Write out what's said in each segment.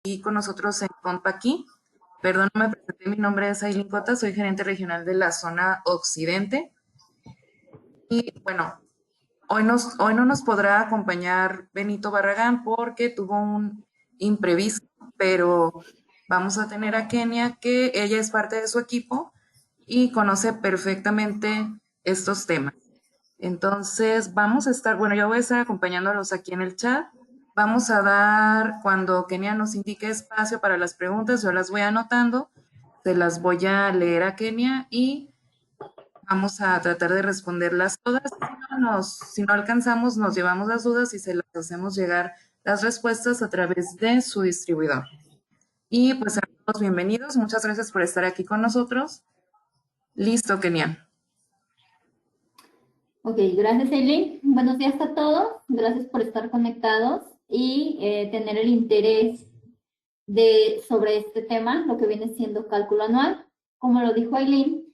aquí con nosotros en Compaqui. Perdón, no me presenté, mi nombre es Ailín Cota, soy gerente regional de la zona occidente. Y bueno, hoy no nos podrá acompañar Benito Barragán porque tuvo un imprevisto, pero vamos a tener a Kenia, que ella es parte de su equipo y conoce perfectamente estos temas. Entonces, vamos a estar, bueno, yo voy a estar acompañándolos aquí en el chat. Vamos a dar, cuando Kenia nos indique espacio para las preguntas, yo las voy anotando, se las voy a leer a Kenia y vamos a tratar de responderlas todas. Si no alcanzamos, nos llevamos las dudas y se las hacemos llegar las respuestas a través de su distribuidor. Y pues a todos bienvenidos, muchas gracias por estar aquí con nosotros. Listo, Kenia. Ok, gracias Eileen. Buenos días a todos. Gracias por estar conectados y tener el interés sobre este tema, lo que viene siendo cálculo anual. Como lo dijo Eileen,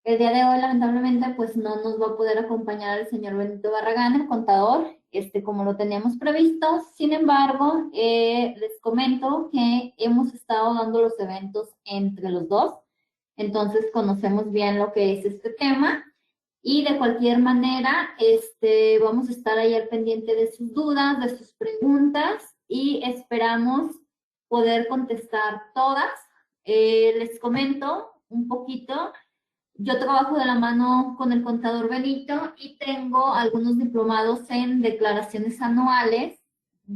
el día de hoy lamentablemente pues no nos va a poder acompañar el señor Benito Barragán, el contador, como lo teníamos previsto. Sin embargo, les comento que hemos estado dando los eventos entre los dos, entonces conocemos bien lo que es este tema. Y de cualquier manera, vamos a estar ahí al pendiente de sus dudas, de sus preguntas y esperamos poder contestar todas. Les comento un poquito. Yo trabajo de la mano con el contador Benito y tengo algunos diplomados en declaraciones anuales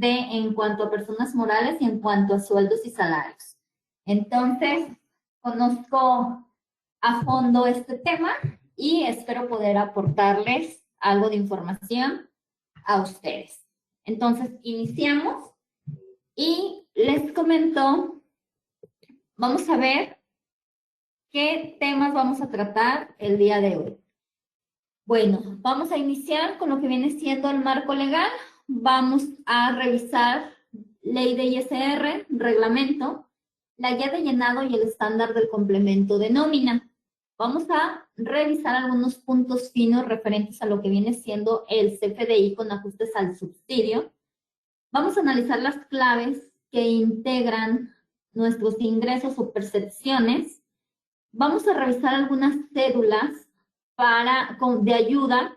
en cuanto a personas morales y en cuanto a sueldos y salarios. Entonces, conozco a fondo este tema y espero poder aportarles algo de información a ustedes. Entonces, iniciamos y les comento, vamos a ver qué temas vamos a tratar el día de hoy. Bueno, vamos a iniciar con lo que viene siendo el marco legal. Vamos a revisar ley de ISR, reglamento, la guía de llenado y el estándar del complemento de nómina. Vamos a revisar algunos puntos finos referentes a lo que viene siendo el CFDI con ajustes al subsidio. Vamos a analizar las claves que integran nuestros ingresos o percepciones. Vamos a revisar algunas cédulas de ayuda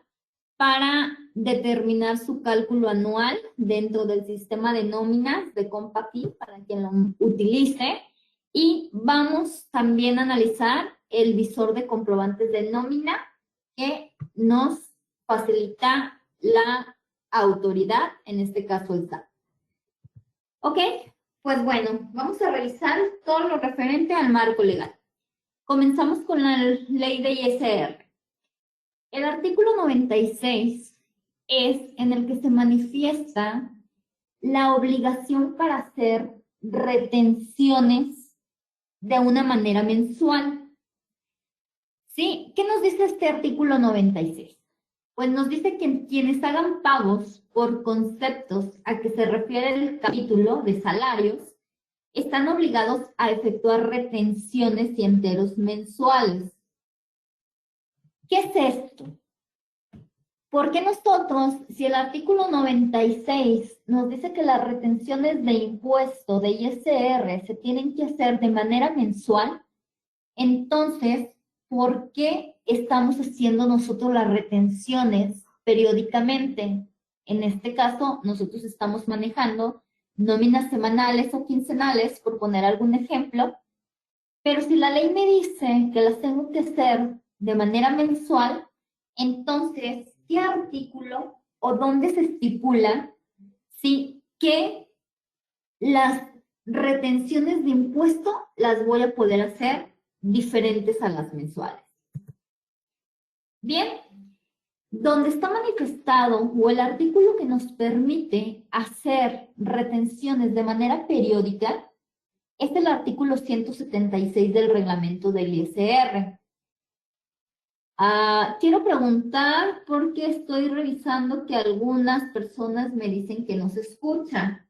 para determinar su cálculo anual dentro del sistema de nóminas de Compaqui para quien lo utilice. Y vamos también a analizar el visor de comprobantes de nómina que nos facilita la autoridad, en este caso el SAT. Ok, pues bueno, vamos a revisar todo lo referente al marco legal. Comenzamos con la ley de ISR. El artículo 96 es en el que se manifiesta la obligación para hacer retenciones de una manera mensual. ¿Sí? ¿Qué nos dice este artículo 96? Pues nos dice que quienes hagan pagos por conceptos a que se refiere el capítulo de salarios están obligados a efectuar retenciones y enteros mensuales. ¿Qué es esto? Porque nosotros, si el artículo 96 nos dice que las retenciones de impuesto de ISR se tienen que hacer de manera mensual, entonces, ¿por qué estamos haciendo nosotros las retenciones periódicamente? En este caso, nosotros estamos manejando nóminas semanales o quincenales, por poner algún ejemplo, pero si la ley me dice que las tengo que hacer de manera mensual, entonces, ¿qué artículo o dónde se estipula que las retenciones de impuesto las voy a poder hacer diferentes a las mensuales? Bien, donde está manifestado o el artículo que nos permite hacer retenciones de manera periódica es el artículo 176 del reglamento del ISR. Quiero preguntar porque estoy revisando que algunas personas me dicen que no se escuchan.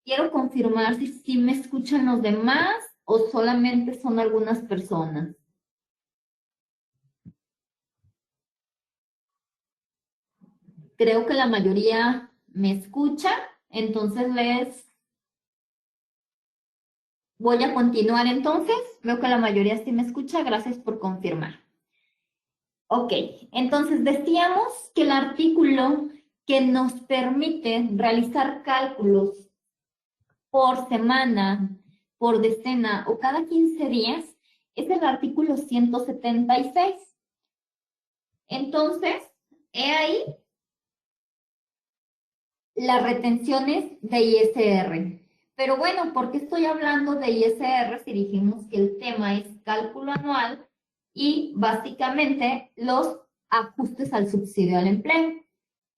Quiero confirmar si sí me escuchan los demás o solamente son algunas personas. Creo que la mayoría me escucha, entonces Voy a continuar entonces. Veo que la mayoría sí me escucha. Gracias por confirmar. Ok, entonces decíamos que el artículo que nos permite realizar cálculos por semana, por decena o cada 15 días es el artículo 176. Entonces, he ahí las retenciones de ISR. Pero bueno, ¿por qué estoy hablando de ISR si dijimos que el tema es cálculo anual y básicamente los ajustes al subsidio al empleo?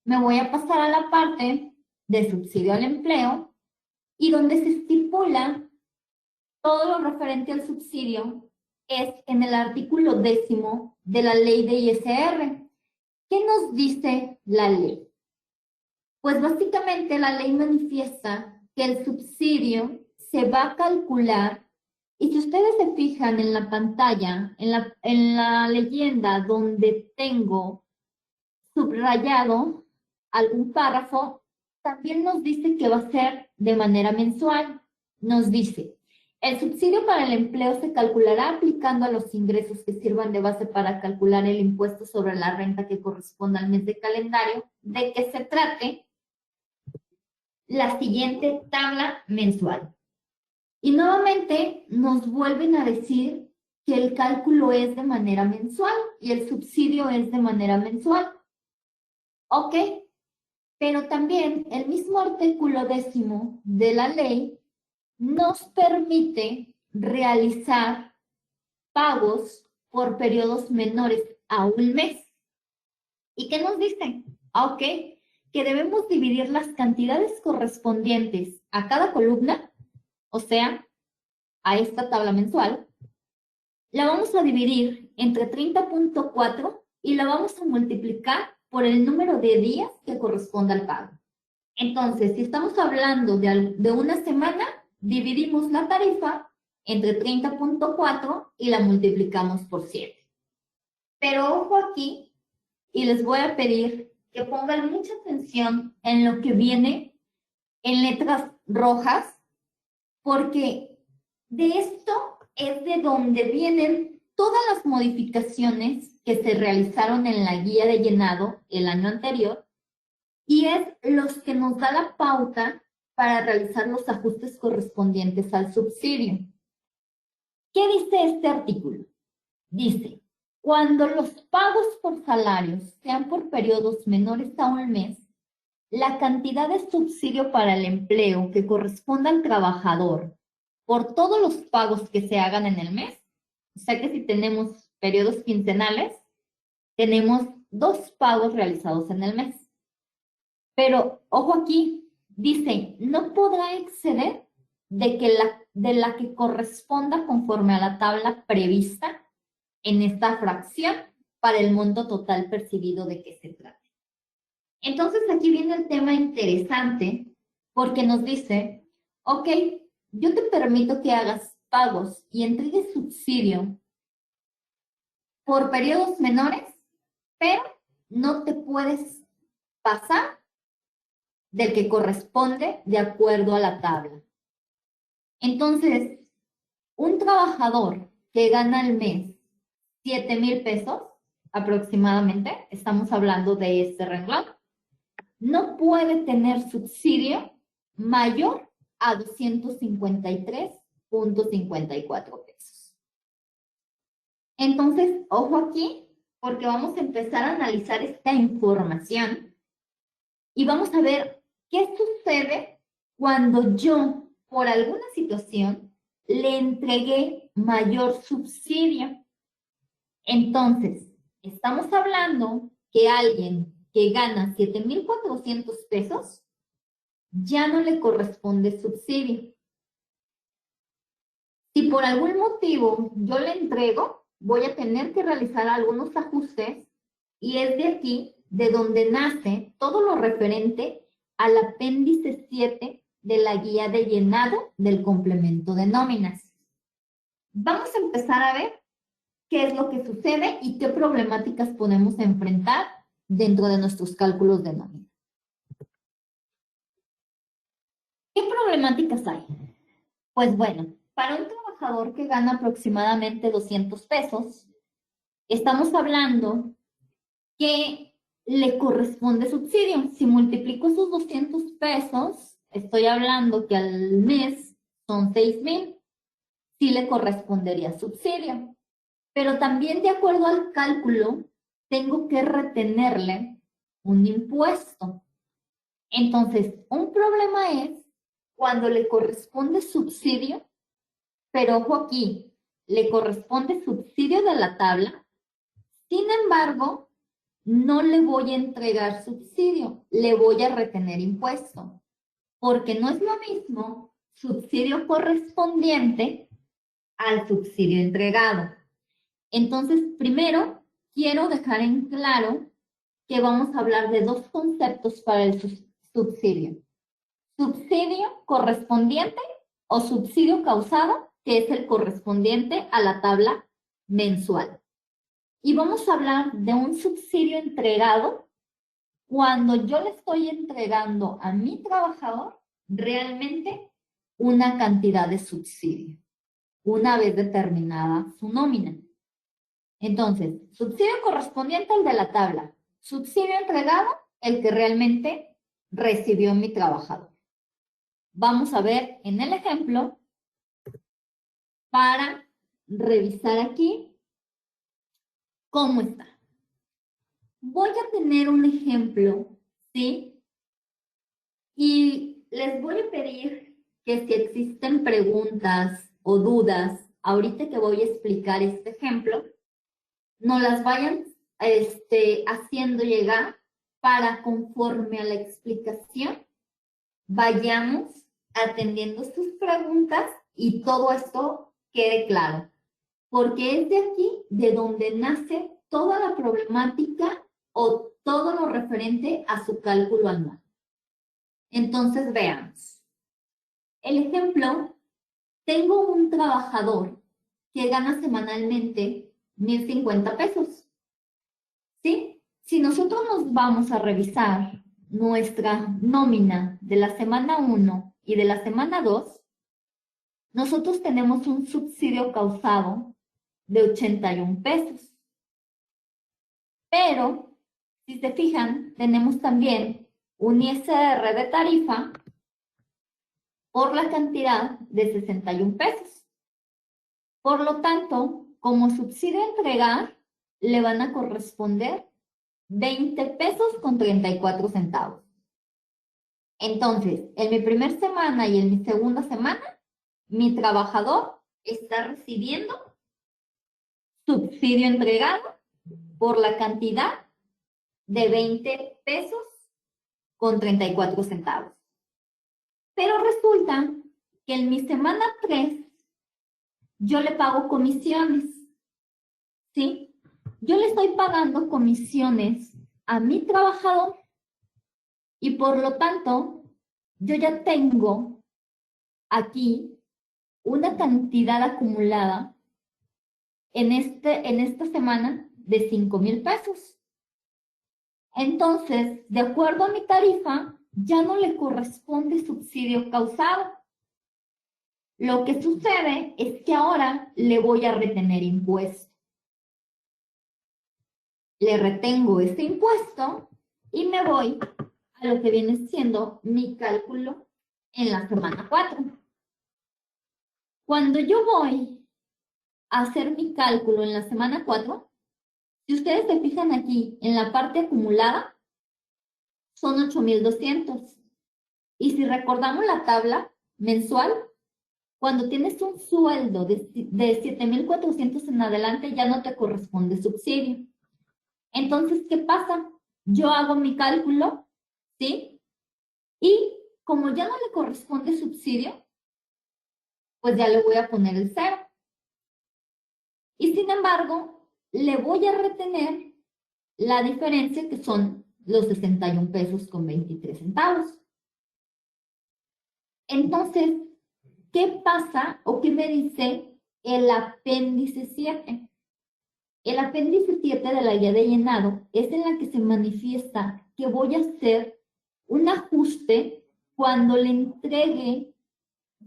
Me voy a pasar a la parte de subsidio al empleo y donde se estipula todo lo referente al subsidio es en el artículo 10º de la ley de ISR. ¿Qué nos dice la ley? Pues básicamente la ley manifiesta que el subsidio se va a calcular y si ustedes se fijan en la pantalla, en la leyenda donde tengo subrayado algún párrafo, también nos dice que va a ser de manera mensual. Nos dice, el subsidio para el empleo se calculará aplicando a los ingresos que sirvan de base para calcular el impuesto sobre la renta que corresponda al mes de calendario, de que se trate la siguiente tabla mensual. Y nuevamente nos vuelven a decir que el cálculo es de manera mensual y el subsidio es de manera mensual. Ok, pero también el mismo artículo 10º de la ley nos permite realizar pagos por periodos menores a un mes. ¿Y qué nos dice? Ok, que debemos dividir las cantidades correspondientes a cada columna, o sea, a esta tabla mensual, la vamos a dividir entre 30.4 y la vamos a multiplicar por el número de días que corresponde al pago. Entonces, si estamos hablando de una semana, dividimos la tarifa entre 30.4 y la multiplicamos por 7. Pero ojo aquí, y les voy a pedir que pongan mucha atención en lo que viene en letras rojas, porque de esto es de donde vienen todas las modificaciones que se realizaron en la guía de llenado el año anterior y es los que nos da la pauta para realizar los ajustes correspondientes al subsidio. ¿Qué dice este artículo? Dice, cuando los pagos por salarios sean por periodos menores a un mes, la cantidad de subsidio para el empleo que corresponda al trabajador por todos los pagos que se hagan en el mes, o sea que si tenemos periodos quincenales, tenemos 2 pagos realizados en el mes. Pero, ojo aquí, dice, no podrá exceder de la que corresponda conforme a la tabla prevista en esta fracción para el monto total percibido de que se trate. Entonces aquí viene el tema interesante porque nos dice, ok, yo te permito que hagas pagos y entregues subsidio por periodos menores, pero no te puedes pasar del que corresponde de acuerdo a la tabla. Entonces, un trabajador que gana al mes 7,000 pesos aproximadamente, estamos hablando de este renglón, no puede tener subsidio mayor a 253.54 pesos. Entonces, ojo aquí, porque vamos a empezar a analizar esta información y vamos a ver qué sucede cuando yo, por alguna situación, le entregué mayor subsidio. Entonces, estamos hablando que alguien que gana 7,400 pesos ya no le corresponde subsidio. Si por algún motivo yo le entrego, voy a tener que realizar algunos ajustes y es de aquí de donde nace todo lo referente al apéndice 7 de la guía de llenado del complemento de nóminas. Vamos a empezar a ver qué es lo que sucede y qué problemáticas podemos enfrentar dentro de nuestros cálculos de nómina. ¿Qué problemáticas hay? Pues bueno, para un trabajador que gana aproximadamente 200 pesos, estamos hablando que le corresponde subsidio. Si multiplico esos 200 pesos, estoy hablando que al mes son 6,000, sí le correspondería subsidio. Pero también de acuerdo al cálculo, tengo que retenerle un impuesto. Entonces, un problema es cuando le corresponde subsidio, pero ojo aquí, le corresponde subsidio de la tabla. Sin embargo, no le voy a entregar subsidio, le voy a retener impuesto, porque no es lo mismo subsidio correspondiente al subsidio entregado. Entonces, primero, quiero dejar en claro que vamos a hablar de dos conceptos para el subsidio. Subsidio correspondiente o subsidio causado, que es el correspondiente a la tabla mensual. Y vamos a hablar de un subsidio entregado cuando yo le estoy entregando a mi trabajador realmente una cantidad de subsidio, una vez determinada su nómina. Entonces, subsidio correspondiente al de la tabla, subsidio entregado, el que realmente recibió mi trabajador. Vamos a ver en el ejemplo para revisar aquí cómo está. Voy a tener un ejemplo, ¿sí? Y les voy a pedir que si existen preguntas o dudas, ahorita que voy a explicar este ejemplo, nos las vayan haciendo llegar para conforme a la explicación vayamos atendiendo sus preguntas y todo esto quede claro. Porque es de aquí de donde nace toda la problemática o todo lo referente a su cálculo anual. Entonces, veamos. El ejemplo, tengo un trabajador que gana semanalmente 1,050 pesos. ¿Sí? Si nosotros nos vamos a revisar nuestra nómina de la semana 1 y de la semana 2, nosotros tenemos un subsidio causado de 81 pesos. Pero, si se fijan, tenemos también un ISR de tarifa por la cantidad de 61 pesos. Por lo tanto, como subsidio a entregar, le van a corresponder 20 pesos con 34 centavos. Entonces, en mi primera semana y en mi segunda semana, mi trabajador está recibiendo subsidio entregado por la cantidad de 20 pesos con 34 centavos. Pero resulta que en mi semana 3 yo le pago comisiones, ¿sí? Yo le estoy pagando comisiones a mi trabajador y por lo tanto yo ya tengo aquí una cantidad acumulada en esta semana de 5,000 pesos. Entonces, de acuerdo a mi tarifa, ya no le corresponde subsidio causado. Lo que sucede es que ahora le voy a retener impuesto. Le retengo ese impuesto y me voy a lo que viene siendo mi cálculo en la semana 4. Cuando yo voy a hacer mi cálculo en la semana 4, si ustedes se fijan aquí en la parte acumulada, son 8,200. Y si recordamos la tabla mensual, cuando tienes un sueldo de 7,400 en adelante, ya no te corresponde subsidio. Entonces, ¿qué pasa? Yo hago mi cálculo, ¿sí? Y como ya no le corresponde subsidio, pues ya le voy a poner el 0. Y sin embargo, le voy a retener la diferencia que son los 61 pesos con 23 centavos. Entonces, ¿qué pasa o qué me dice el apéndice 7? El apéndice 7 de la guía de llenado es en la que se manifiesta que voy a hacer un ajuste cuando le entregue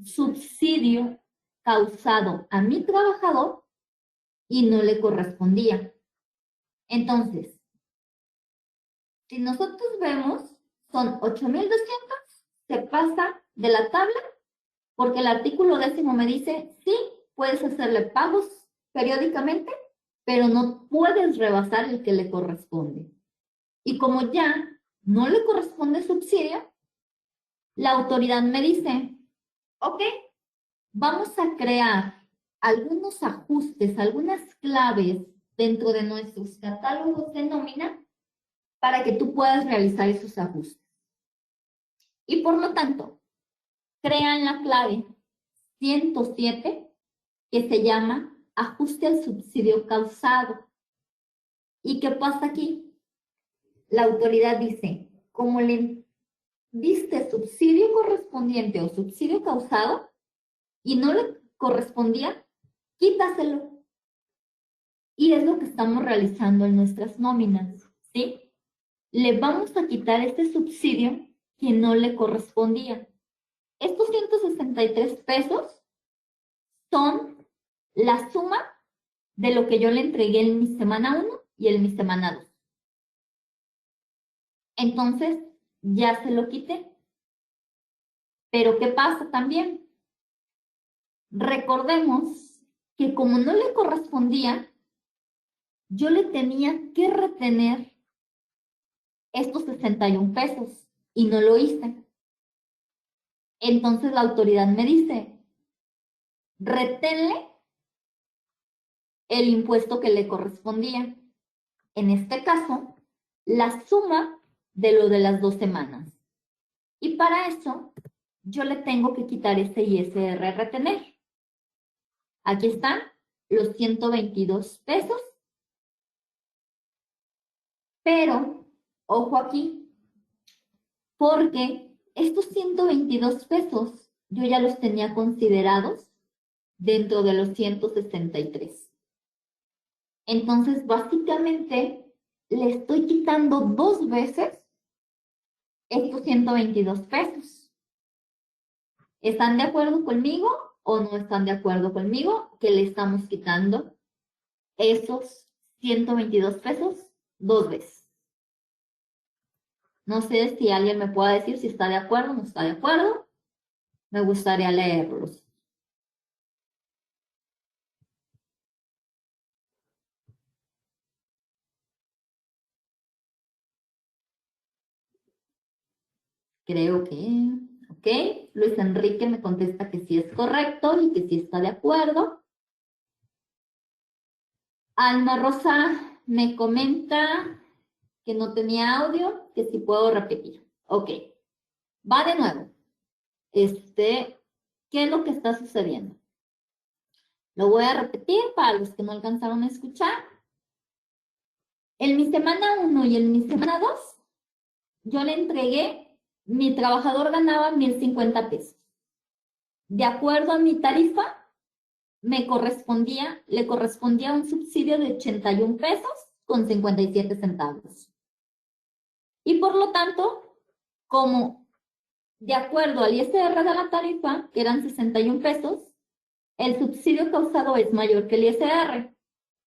subsidio causado a mi trabajador y no le correspondía. Entonces, si nosotros vemos, son 8,200, se pasa de la tabla, porque el artículo 10º me dice, sí, puedes hacerle pagos periódicamente, pero no puedes rebasar el que le corresponde. Y como ya no le corresponde subsidio, la autoridad me dice, ok, vamos a crear algunos ajustes, algunas claves dentro de nuestros catálogos de nómina para que tú puedas realizar esos ajustes. Y por lo tanto, crean la clave 107 que se llama ajuste al subsidio causado. ¿Y qué pasa aquí? La autoridad dice, como le diste subsidio correspondiente o subsidio causado y no le correspondía, quítaselo. Y es lo que estamos realizando en nuestras nóminas, ¿sí? Le vamos a quitar este subsidio que no le correspondía. Estos 163 pesos son la suma de lo que yo le entregué en mi semana 1 y en mi semana 2. Entonces, ya se lo quité. Pero ¿qué pasa también? Recordemos que como no le correspondía, yo le tenía que retener estos 61 pesos y no lo hice. Entonces la autoridad me dice, reténle el impuesto que le correspondía. En este caso, la suma de lo de las 2 semanas. Y para eso, yo le tengo que quitar ese ISR retener. Aquí están los 122 pesos. Pero, ojo aquí, porque estos 122 pesos yo ya los tenía considerados dentro de los 163. Entonces, básicamente, le estoy quitando 2 veces estos 122 pesos. ¿Están de acuerdo conmigo o no están de acuerdo conmigo que le estamos quitando esos 122 pesos 2 veces? No sé si alguien me pueda decir si está de acuerdo o no está de acuerdo. Me gustaría leerlos. Creo que, ok. Luis Enrique me contesta que sí es correcto y que sí está de acuerdo. Alma Rosa me comenta que no tenía audio, que sí puedo repetir. Ok, va de nuevo. ¿Qué es lo que está sucediendo? Lo voy a repetir para los que no alcanzaron a escuchar. En mi semana 1 y en mi semana 2, yo le entregué, mi trabajador ganaba 1,050 pesos. De acuerdo a mi tarifa, le correspondía un subsidio de 81 pesos con 57 centavos. Y por lo tanto, como de acuerdo al ISR de la tarifa, que eran 61 pesos, el subsidio causado es mayor que el ISR.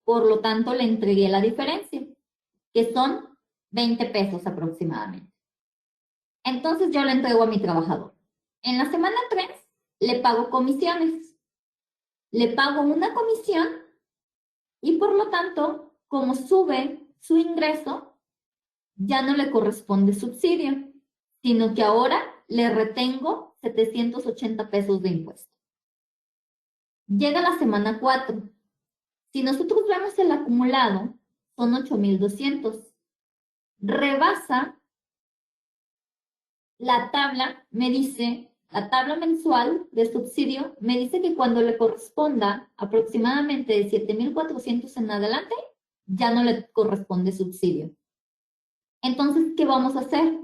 Por lo tanto, le entregué la diferencia, que son 20 pesos aproximadamente. Entonces, yo le entrego a mi trabajador. En la semana 3, le pago comisiones. Le pago una comisión y por lo tanto, como sube su ingreso, ya no le corresponde subsidio, sino que ahora le retengo 780 pesos de impuesto. Llega la semana 4. Si nosotros vemos el acumulado, son 8,200. Rebasa la tabla, me dice, la tabla mensual de subsidio, me dice que cuando le corresponda aproximadamente de 7,400 en adelante, ya no le corresponde subsidio. Entonces, ¿qué vamos a hacer?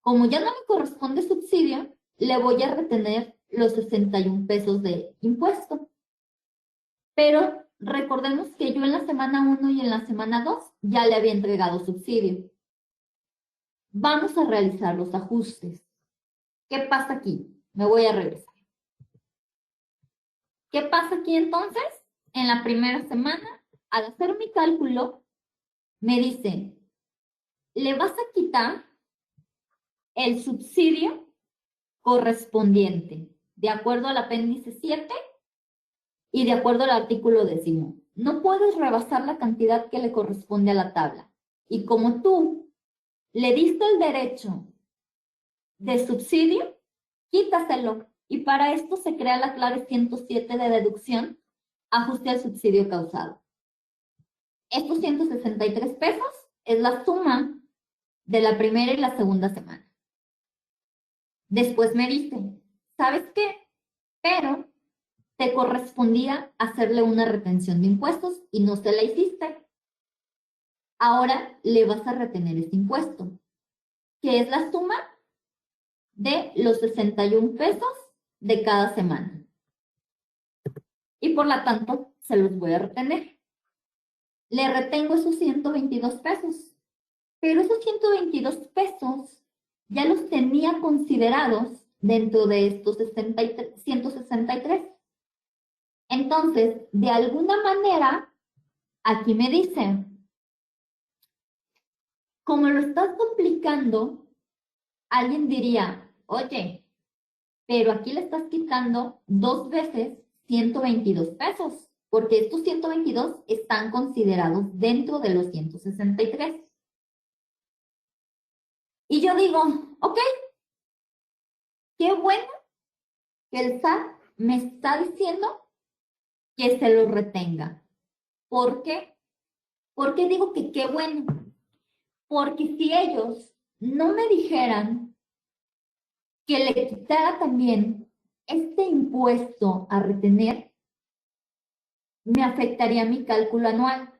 Como ya no me corresponde subsidio, le voy a retener los 61 pesos de impuesto. Pero recordemos que yo en la semana 1 y en la semana 2 ya le había entregado subsidio. Vamos a realizar los ajustes. ¿Qué pasa aquí? Me voy a regresar. ¿Qué pasa aquí entonces? En la primera semana, al hacer mi cálculo, me dice, le vas a quitar el subsidio correspondiente, de acuerdo al apéndice 7 y de acuerdo al artículo 10. No puedes rebasar la cantidad que le corresponde a la tabla. Y como tú le diste el derecho de subsidio, quítaselo. Y para esto se crea la clave 107 de deducción, ajuste al subsidio causado. Estos 163 pesos es la suma de la primera y la segunda semana. Después me dice, ¿sabes qué? Pero te correspondía hacerle una retención de impuestos y no se la hiciste. Ahora le vas a retener ese impuesto, que es la suma de los 61 pesos de cada semana. Y por lo tanto, se los voy a retener. Le retengo esos 122 pesos, pero esos 122 pesos ya los tenía considerados dentro de estos 163. Entonces, de alguna manera, aquí me dice, como lo estás complicando, alguien diría, oye, pero aquí le estás quitando 2 veces 122 pesos, porque estos 122 están considerados dentro de los 163. Y yo digo, ok, qué bueno que el SAT me está diciendo que se lo retenga. ¿Por qué? ¿Por qué digo que qué bueno? Porque si ellos no me dijeran que le quitara también este impuesto a retener, me afectaría mi cálculo anual.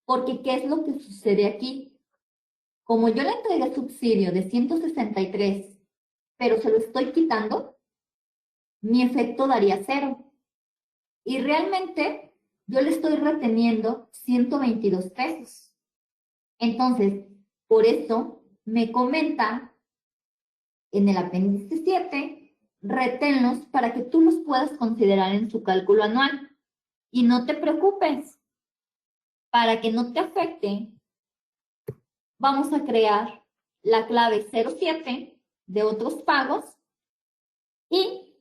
Porque ¿qué es lo que sucede aquí? Como yo le entregué subsidio de 163, pero se lo estoy quitando, mi efecto daría 0. Y realmente yo le estoy reteniendo 122 pesos. Entonces, por eso me comenta en el apéndice 7, reténlos para que tú los puedas considerar en su cálculo anual. Y no te preocupes, para que no te afecte, vamos a crear la clave 07 de otros pagos y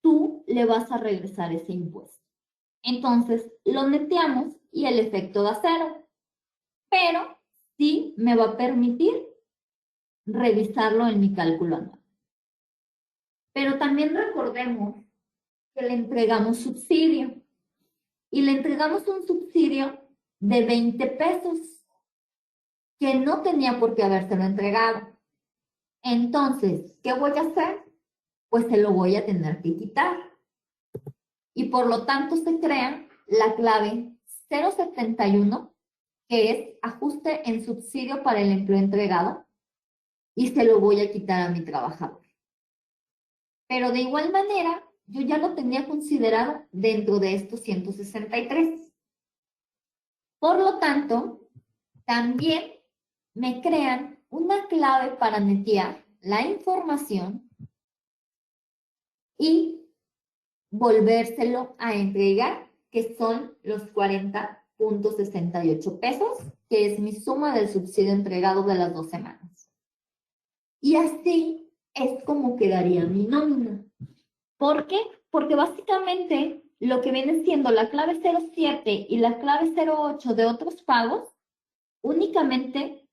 tú le vas a regresar ese impuesto. Entonces, lo neteamos y el efecto da 0. Pero sí me va a permitir revisarlo en mi cálculo anual. Pero también recordemos que le entregamos subsidio y le entregamos un subsidio de 20 pesos que no tenía por qué habérselo entregado. Entonces, ¿qué voy a hacer? Pues se lo voy a tener que quitar. Y por lo tanto se crea la clave 071, que es ajuste en subsidio para el empleo entregado, y se lo voy a quitar a mi trabajador. Pero de igual manera, yo ya lo tenía considerado dentro de estos 163. Por lo tanto, también me crean una clave para netear la información y volvérselo a entregar, que son los 40.68 pesos, que es mi suma del subsidio entregado de las 2 semanas. Y así es como quedaría mi nómina. ¿Por qué? Porque básicamente lo que viene siendo la clave 07 y la clave 08 de otros pagos, únicamente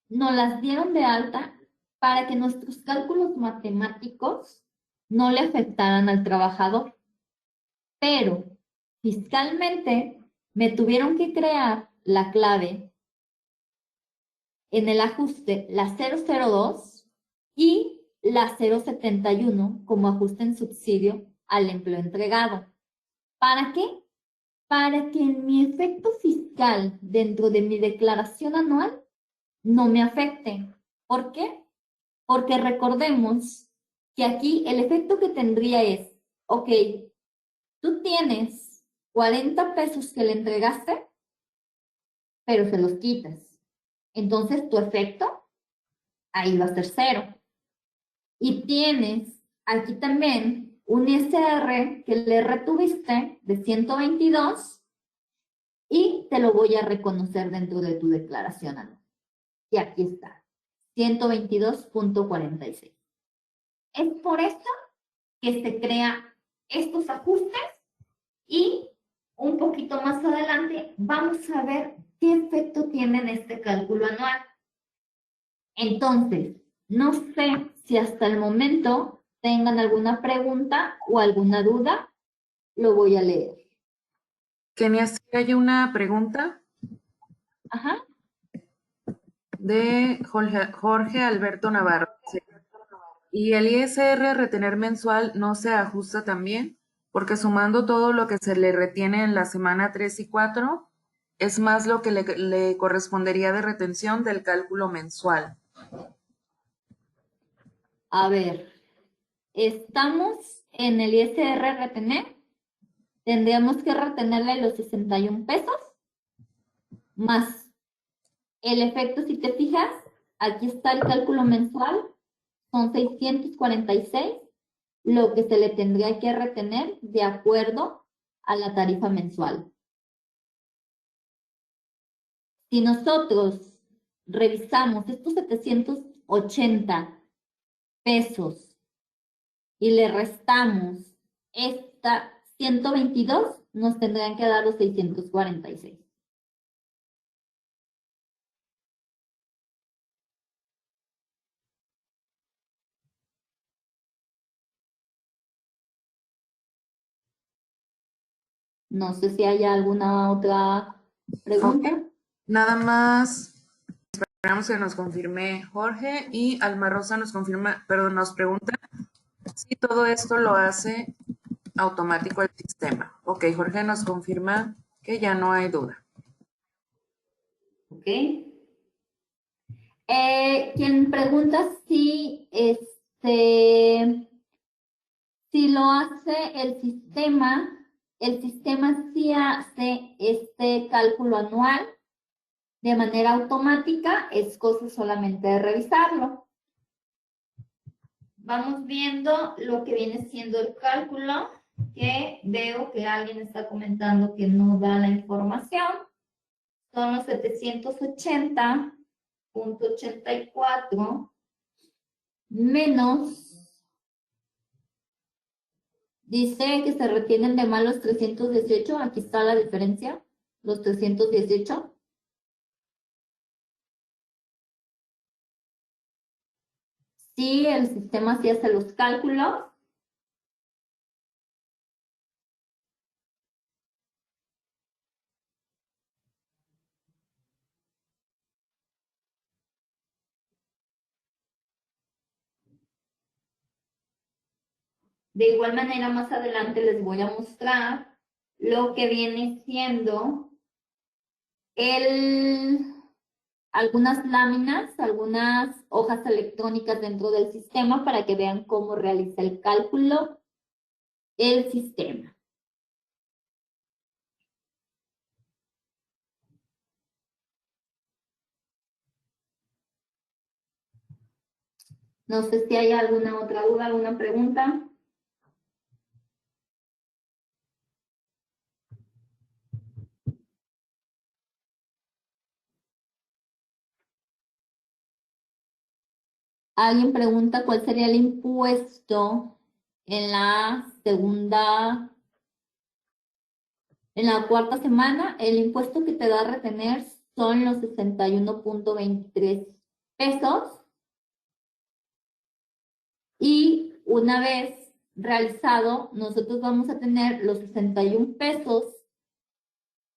nos las dieron de alta para que nuestros cálculos matemáticos no le afectaran al trabajador. Pero fiscalmente me tuvieron que crear la clave en el ajuste, la 002 y la 071 como ajuste en subsidio al empleo entregado. ¿Para qué? Para que en mi efecto fiscal dentro de mi declaración anual no me afecte. ¿Por qué? Porque recordemos que aquí el efecto que tendría es, ok, tú tienes 40 pesos que le entregaste, pero se los quitas. Entonces tu efecto ahí va a ser 0. Y tienes aquí también un ISR que le retuviste de 122 y te lo voy a reconocer dentro de tu declaración anual. Y aquí está, 122.46. Es por esto que se crean estos ajustes y un poquito más adelante vamos a ver qué efecto tiene en este cálculo anual. Entonces, no sé si hasta el momento tengan alguna pregunta o alguna duda, lo voy a leer. Kenia, si hay una pregunta Ajá. de Jorge Alberto Navarro. ¿Y el ISR retener mensual no se ajusta también? Porque sumando todo lo que se le retiene en la semana 3 y 4, es más lo que le correspondería de retención del cálculo mensual. A ver, estamos en el ISR retener. Tendríamos que retenerle los 61 pesos más el efecto, si te fijas, aquí está el cálculo mensual, son 646, lo que se le tendría que retener de acuerdo a la tarifa mensual. Si nosotros revisamos estos 780 pesos y le restamos esta 122, nos tendrían que dar los 646. No sé si hay alguna otra pregunta. Ok. Nada más esperamos que nos confirme Jorge y Alma Rosa nos confirma, perdón, nos pregunta si todo esto lo hace automático el sistema. Ok, Jorge nos confirma que ya no hay duda. Ok. Quien pregunta si si lo hace el sistema sí hace este cálculo anual de manera automática, es cosa solamente de revisarlo. Vamos viendo lo que viene siendo el cálculo, que veo que alguien está comentando que no da la información. Son los 780.84 menos, dice que se retienen de más los 318, aquí está la diferencia, los 318. Sí, el sistema sí hace los cálculos. De igual manera, más adelante les voy a mostrar lo que viene siendo algunas láminas, algunas hojas electrónicas dentro del sistema para que vean cómo realiza el cálculo el sistema. No sé si hay alguna otra duda, alguna pregunta. Alguien pregunta cuál sería el impuesto en la segunda, en la cuarta semana. El impuesto que te da a retener son los 61.23 pesos. Y una vez realizado, nosotros vamos a tener los 61 pesos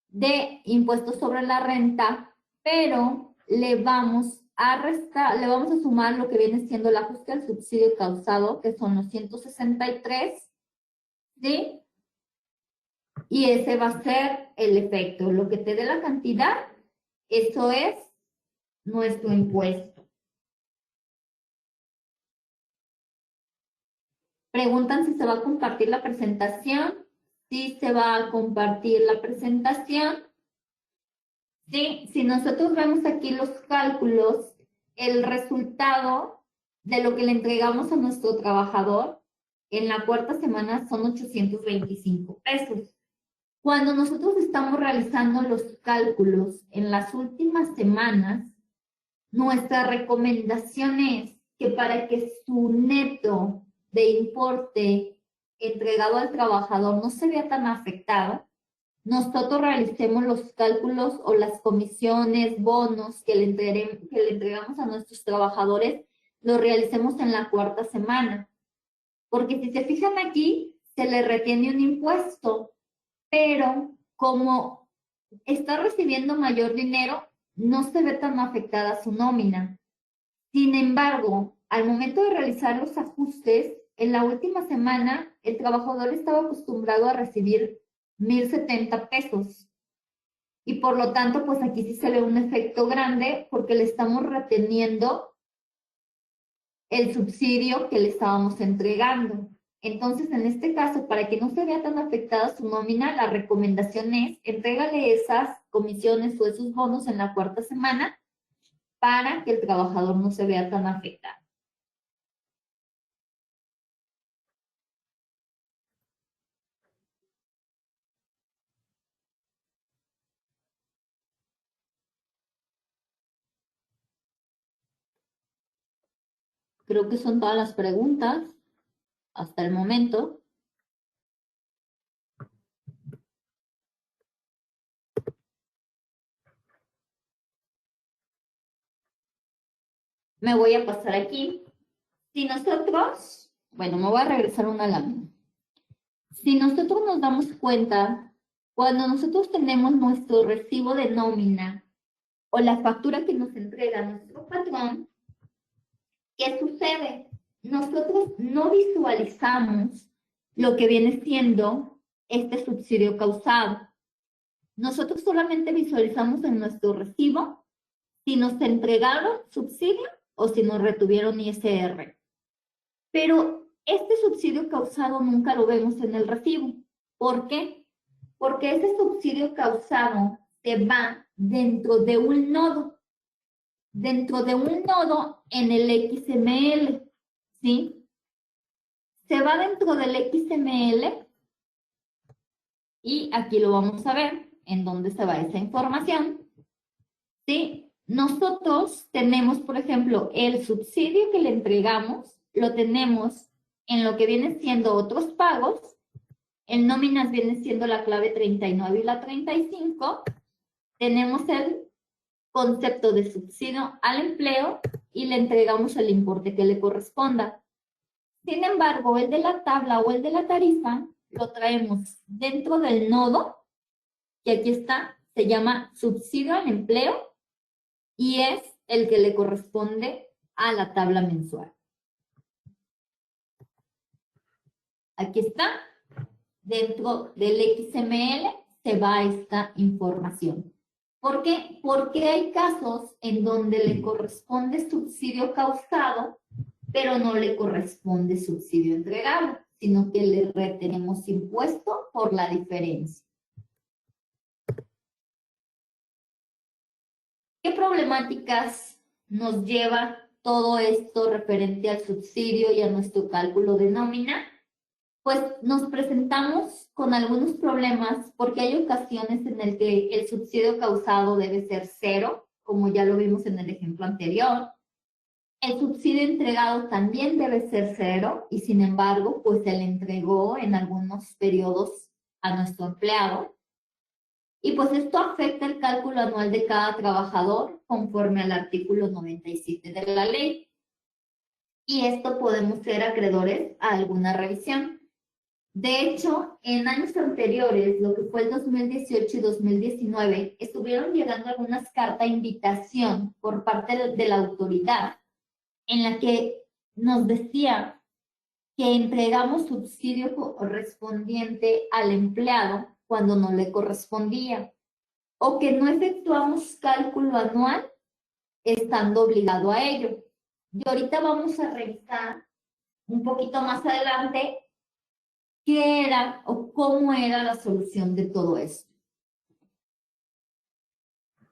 de impuestos sobre la renta, pero le vamos a restar, le vamos a sumar lo que viene siendo el ajuste al subsidio causado, que son los 163, ¿sí? Y ese va a ser el efecto. Lo que te dé la cantidad, eso es nuestro impuesto. Preguntan si se va a compartir la presentación. Sí, se va a compartir la presentación. Sí, si nosotros vemos aquí los cálculos, el resultado de lo que le entregamos a nuestro trabajador en la cuarta semana son 825 pesos. Cuando nosotros estamos realizando los cálculos en las últimas semanas, nuestra recomendación es que para que su neto de importe entregado al trabajador no se vea tan afectado, nosotros realicemos los cálculos o las comisiones, bonos que le entregamos a nuestros trabajadores, los realicemos en la cuarta semana. Porque si se fijan aquí, se le retiene un impuesto, pero como está recibiendo mayor dinero, no se ve tan afectada su nómina. Sin embargo, al momento de realizar los ajustes, en la última semana, el trabajador estaba acostumbrado a recibir 1,070 pesos. Y por lo tanto, pues aquí sí se ve un efecto grande porque le estamos reteniendo el subsidio que le estábamos entregando. Entonces, en este caso, para que no se vea tan afectada su nómina, la recomendación es entrégale esas comisiones o esos bonos en la cuarta semana para que el trabajador no se vea tan afectado. Creo que son todas las preguntas hasta el momento. Me voy a pasar aquí. Si nosotros, bueno, me voy a regresar una lámina. Si nosotros nos damos cuenta, cuando nosotros tenemos nuestro recibo de nómina o la factura que nos entrega nuestro patrón, ¿qué sucede? Nosotros no visualizamos lo que viene siendo este subsidio causado. Nosotros solamente visualizamos en nuestro recibo si nos entregaron subsidio o si nos retuvieron ISR. Pero este subsidio causado nunca lo vemos en el recibo. ¿Por qué? Porque ese subsidio causado se va dentro de un nodo. Dentro de un nodo en el XML, ¿sí? Se va dentro del XML y aquí lo vamos a ver en dónde se va esa información, ¿sí? Nosotros tenemos, por ejemplo, el subsidio que le entregamos, lo tenemos en lo que viene siendo otros pagos, en nóminas viene siendo la clave 39 y la 35, tenemos el concepto de subsidio al empleo y le entregamos el importe que le corresponda. Sin embargo, el de la tabla o el de la tarifa lo traemos dentro del nodo, que aquí está, se llama subsidio al empleo y es el que le corresponde a la tabla mensual. Aquí está, dentro del XML se va esta información. ¿Por qué? Porque hay casos en donde le corresponde subsidio causado, pero no le corresponde subsidio entregado, sino que le retenemos impuesto por la diferencia. ¿Qué problemáticas nos lleva todo esto referente al subsidio y a nuestro cálculo de nómina? Pues nos presentamos con algunos problemas porque hay ocasiones en las que el subsidio causado debe ser cero, como ya lo vimos en el ejemplo anterior. El subsidio entregado también debe ser cero y sin embargo, pues se le entregó en algunos periodos a nuestro empleado. Y pues esto afecta el cálculo anual de cada trabajador conforme al artículo 97 de la ley. Y esto podemos ser acreedores a alguna revisión. De hecho, en años anteriores, lo que fue el 2018 y 2019, estuvieron llegando algunas cartas de invitación por parte de la autoridad en la que nos decía que entregamos subsidio correspondiente al empleado cuando no le correspondía o que no efectuamos cálculo anual estando obligado a ello. Y ahorita vamos a revisar un poquito más adelante qué era o cómo era la solución de todo esto.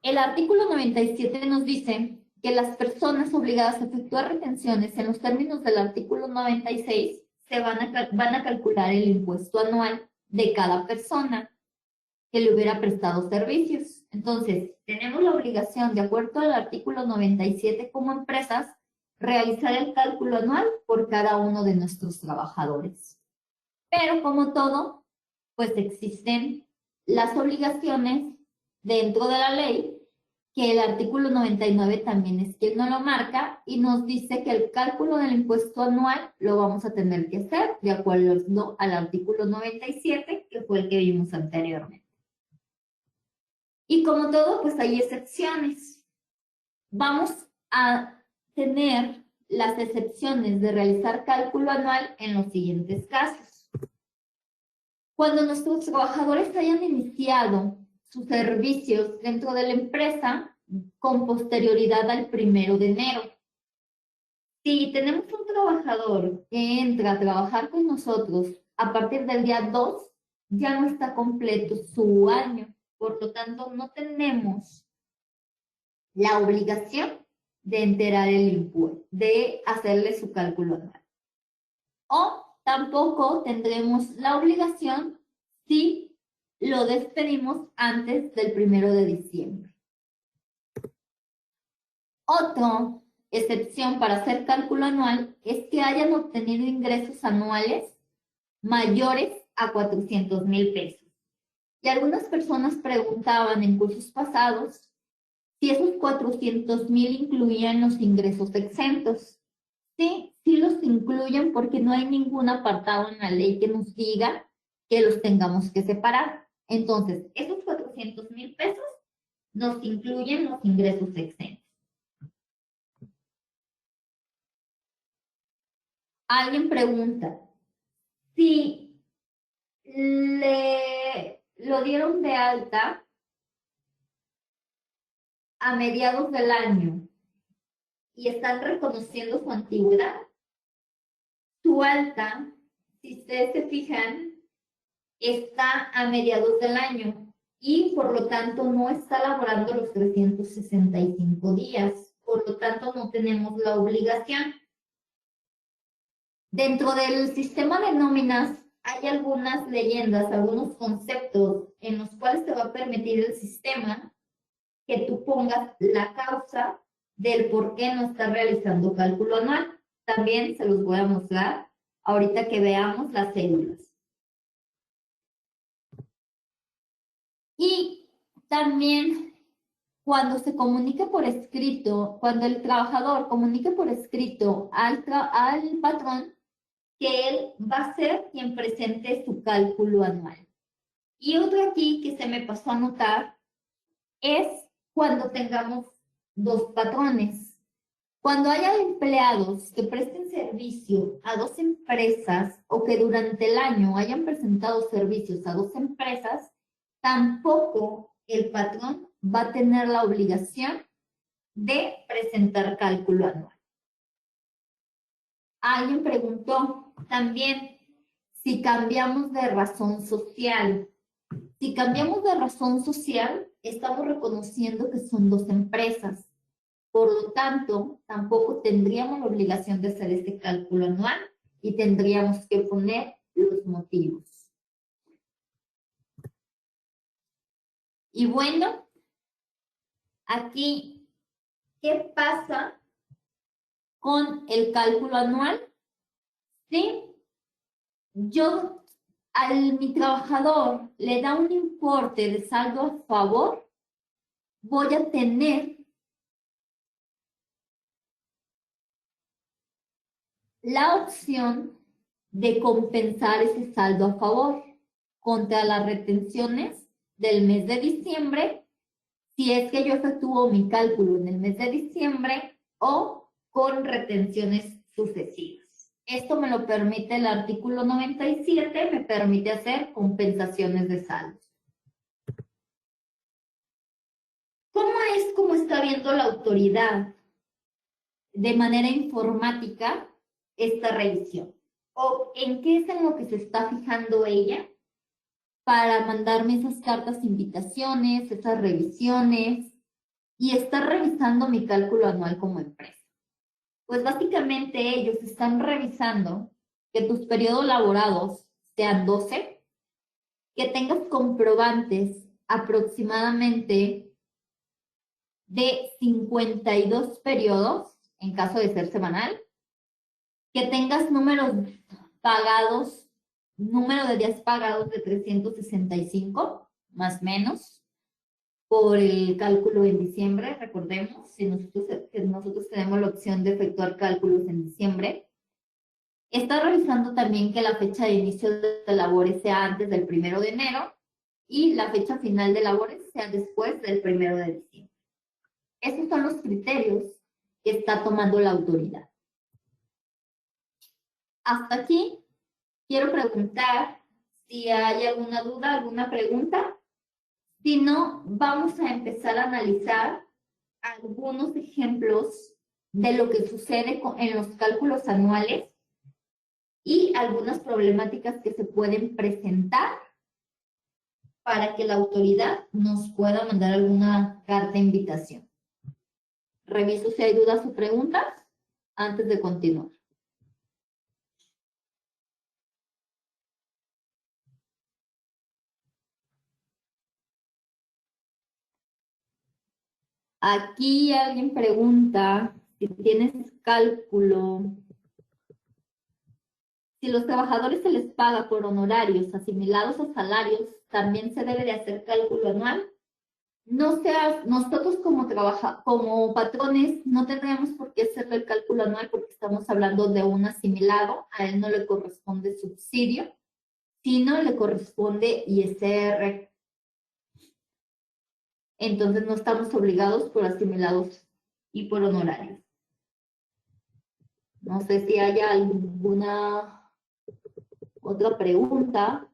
El artículo 97 nos dice que las personas obligadas a efectuar retenciones en los términos del artículo 96 van a calcular el impuesto anual de cada persona que le hubiera prestado servicios. Entonces, tenemos la obligación, de acuerdo al artículo 97 como empresas, realizar el cálculo anual por cada uno de nuestros trabajadores. Pero como todo, pues existen las obligaciones dentro de la ley, que el artículo 99 también es quien nos lo marca y nos dice que el cálculo del impuesto anual lo vamos a tener que hacer de acuerdo al artículo 97, que fue el que vimos anteriormente. Y como todo, pues hay excepciones. Vamos a tener las excepciones de realizar cálculo anual en los siguientes casos. Cuando nuestros trabajadores hayan iniciado sus servicios dentro de la empresa con posterioridad al 1 de enero. Si tenemos un trabajador que entra a trabajar con nosotros a partir del día 2, ya no está completo su año. Por lo tanto, no tenemos la obligación de enterar el impuesto, de hacerle su cálculo anual. O tampoco tendremos la obligación si lo despedimos antes del 1 de diciembre. Otra excepción para hacer cálculo anual es que hayan obtenido ingresos anuales mayores a 400,000 pesos. Y algunas personas preguntaban en cursos pasados si esos 400,000 incluían los ingresos exentos. Sí, sí los incluyen porque no hay ningún apartado en la ley que nos diga que los tengamos que separar. Entonces, esos 400,000 pesos nos incluyen los ingresos exentos. Alguien pregunta, si lo dieron de alta a mediados del año y están reconociendo su antigüedad, su alta, si ustedes se fijan, está a mediados del año y por lo tanto no está laborando los 365 días. Por lo tanto, no tenemos la obligación. Dentro del sistema de nóminas hay algunas leyendas, algunos conceptos en los cuales te va a permitir el sistema que tú pongas la causa del por qué no estás realizando cálculo anual. También se los voy a mostrar ahorita que veamos las células. Y también cuando se comunique por escrito, cuando el trabajador comunique por escrito al patrón, que él va a ser quien presente su cálculo anual. Y otro aquí que se me pasó a notar es cuando tengamos dos patrones. Cuando haya empleados que presten servicio a dos empresas o que durante el año hayan presentado servicios a dos empresas, tampoco el patrón va a tener la obligación de presentar cálculo anual. Alguien preguntó también si cambiamos de razón social. Si cambiamos de razón social, estamos reconociendo que son dos empresas. Por lo tanto, tampoco tendríamos la obligación de hacer este cálculo anual y tendríamos que poner los motivos. Y bueno, aquí, ¿qué pasa con el cálculo anual? ¿Sí? Yo, mi trabajador le da un importe de saldo a favor, voy a tener la opción de compensar ese saldo a favor contra las retenciones del mes de diciembre, si es que yo efectúo mi cálculo en el mes de diciembre o con retenciones sucesivas. Esto me lo permite el artículo 97, me permite hacer compensaciones de saldos. ¿Cómo es como está viendo la autoridad de manera informática esta revisión? ¿O en qué es en lo que se está fijando ella para mandarme esas cartas invitaciones, esas revisiones y estar revisando mi cálculo anual como empresa? Pues básicamente ellos están revisando que tus periodos laborados sean 12, que tengas comprobantes aproximadamente de 52 periodos, en caso de ser semanal, que tengas números pagados, número de días pagados de 365, más o menos, por el cálculo en diciembre. Recordemos, si nosotros tenemos la opción de efectuar cálculos en diciembre. Está revisando también que la fecha de inicio de labores sea antes del 1 de enero y la fecha final de labores sea después del 1 de diciembre. Esos son los criterios que está tomando la autoridad. Hasta aquí quiero preguntar si hay alguna duda, alguna pregunta. Si no, vamos a empezar a analizar algunos ejemplos de lo que sucede en los cálculos anuales y algunas problemáticas que se pueden presentar para que la autoridad nos pueda mandar alguna carta de invitación. Reviso si hay dudas o preguntas antes de continuar. Aquí alguien pregunta si tienes cálculo. Si los trabajadores se les paga por honorarios asimilados a salarios, ¿también se debe de hacer cálculo anual? Nosotros como patrones no tendríamos por qué hacerle el cálculo anual porque estamos hablando de un asimilado, a él no le corresponde subsidio, sino le corresponde ISR. Entonces no estamos obligados por asimilados y por honorarios. No sé si haya alguna otra pregunta.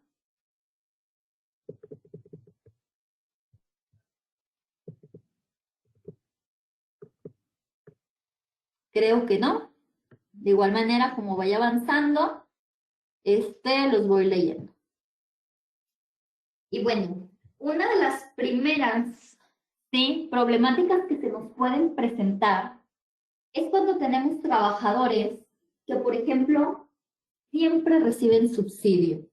Creo que no. De igual manera, como vaya avanzando, los voy leyendo. Y bueno, una de las primeras problemáticas que se nos pueden presentar es cuando tenemos trabajadores que, por ejemplo, siempre reciben subsidio.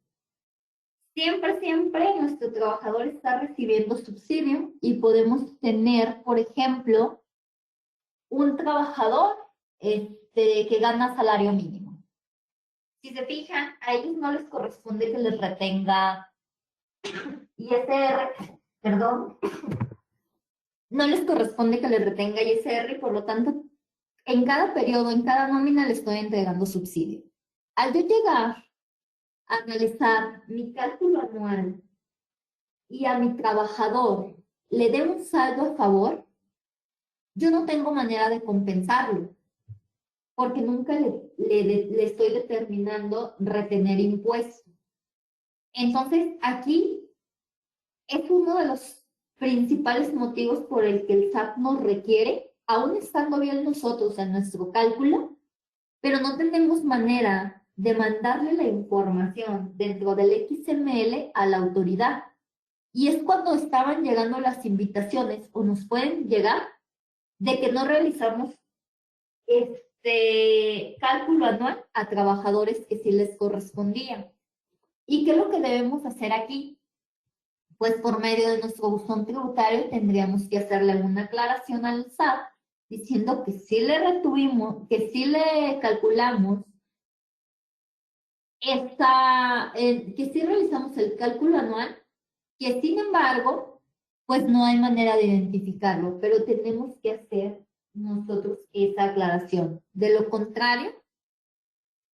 Siempre nuestro trabajador está recibiendo subsidio y podemos tener, por ejemplo, un trabajador que gana salario mínimo. Si se fijan, a ellos no les corresponde que les retenga ISR, perdón, no les corresponde que les retenga ISR y por lo tanto, en cada periodo, en cada nómina le estoy entregando subsidio. Al yo llegar a analizar mi cálculo anual y a mi trabajador le dé un saldo a favor, yo no tengo manera de compensarlo, porque nunca le estoy determinando retener impuestos. Entonces, aquí es uno de los principales motivos por el que el SAT nos requiere, aún estando bien nosotros en nuestro cálculo, pero no tenemos manera de mandarle la información dentro del XML a la autoridad. Y es cuando estaban llegando las invitaciones, o nos pueden llegar, de que no realizamos cálculo anual a trabajadores que sí les correspondía. ¿Y qué es lo que debemos hacer aquí? Pues por medio de nuestro buzón tributario tendríamos que hacerle una aclaración al SAT diciendo que sí le retuvimos, que sí le calculamos que sí realizamos el cálculo anual, que sin embargo, pues no hay manera de identificarlo, pero tenemos que hacer nosotros esa aclaración. De lo contrario,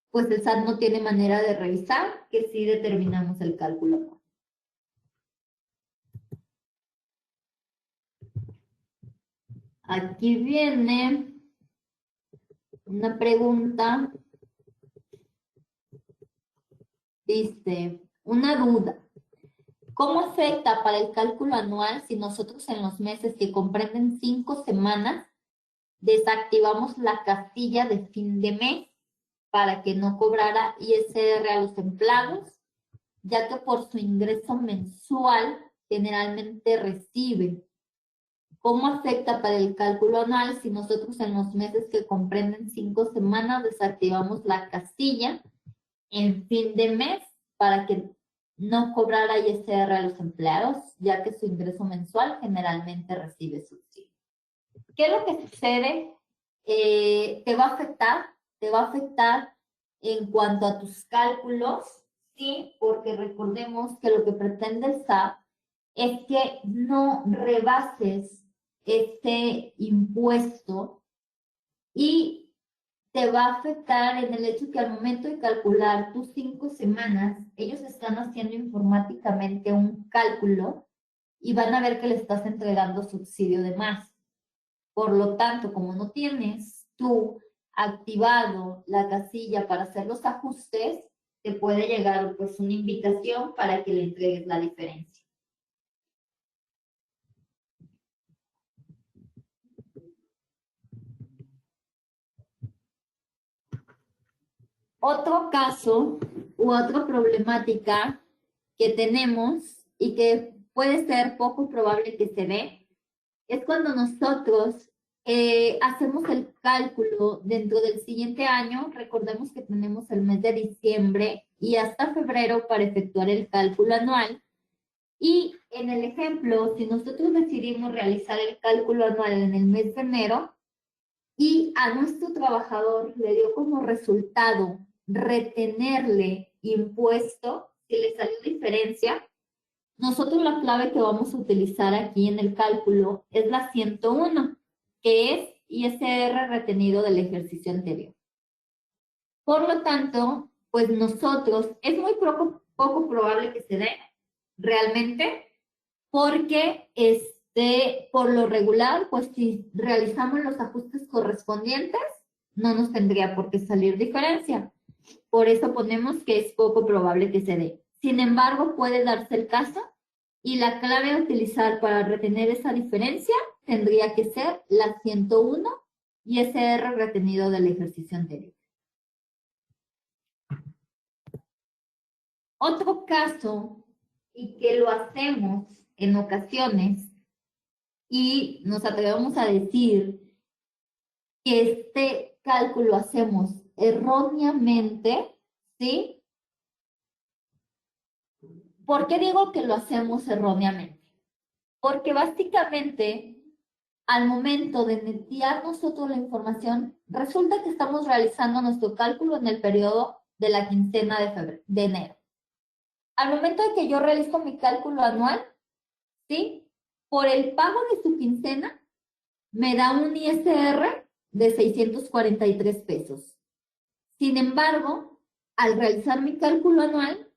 pues el SAT no tiene manera de revisar que sí determinamos el cálculo anual. Aquí viene una pregunta. Dice, una duda. ¿Cómo afecta para el cálculo anual si nosotros en los meses que comprenden 5 semanas desactivamos la casilla de fin de mes para que no cobrara ISR a los empleados, ya que por su ingreso mensual generalmente recibe? ¿Cómo afecta para el cálculo anual si nosotros en los meses que comprenden 5 semanas desactivamos la casilla en fin de mes para que no cobrara ISR a los empleados, ya que su ingreso mensual generalmente recibe subsidio. ¿Qué es lo que sucede? Te va a afectar en cuanto a tus cálculos, ¿sí? Porque recordemos que lo que pretende el SAT es que no rebases este impuesto y te va a afectar en el hecho que al momento de calcular tus 5 semanas, ellos están haciendo informáticamente un cálculo y van a ver que le estás entregando subsidio de más. Por lo tanto, como no tienes tú activado la casilla para hacer los ajustes, te puede llegar pues una invitación para que le entregues la diferencia. Otro caso u otra problemática que tenemos y que puede ser poco probable que se dé es cuando nosotros hacemos el cálculo dentro del siguiente año. Recordemos que tenemos el mes de diciembre y hasta febrero para efectuar el cálculo anual. Y en el ejemplo, si nosotros decidimos realizar el cálculo anual en el mes de enero y a nuestro trabajador le dio como resultado retenerle impuesto, si le salió diferencia, nosotros la clave que vamos a utilizar aquí en el cálculo es la 101, que es ISR retenido del ejercicio anterior. Por lo tanto, pues nosotros, es muy poco probable que se dé realmente, porque por lo regular, pues si realizamos los ajustes correspondientes, no nos tendría por qué salir diferencia. Por eso ponemos que es poco probable que se dé. Sin embargo, puede darse el caso y la clave a utilizar para retener esa diferencia tendría que ser la 101 ISR retenido del ejercicio anterior. Otro caso, y que lo hacemos en ocasiones, y nos atrevemos a decir que este cálculo hacemos erróneamente, ¿sí? ¿Por qué digo que lo hacemos erróneamente? Porque básicamente, al momento de netear nosotros la información, resulta que estamos realizando nuestro cálculo en el periodo de la quincena de enero. Al momento de que yo realizo mi cálculo anual, ¿sí? Por el pago de su quincena, me da un ISR de 643 pesos. Sin embargo, al realizar mi cálculo anual,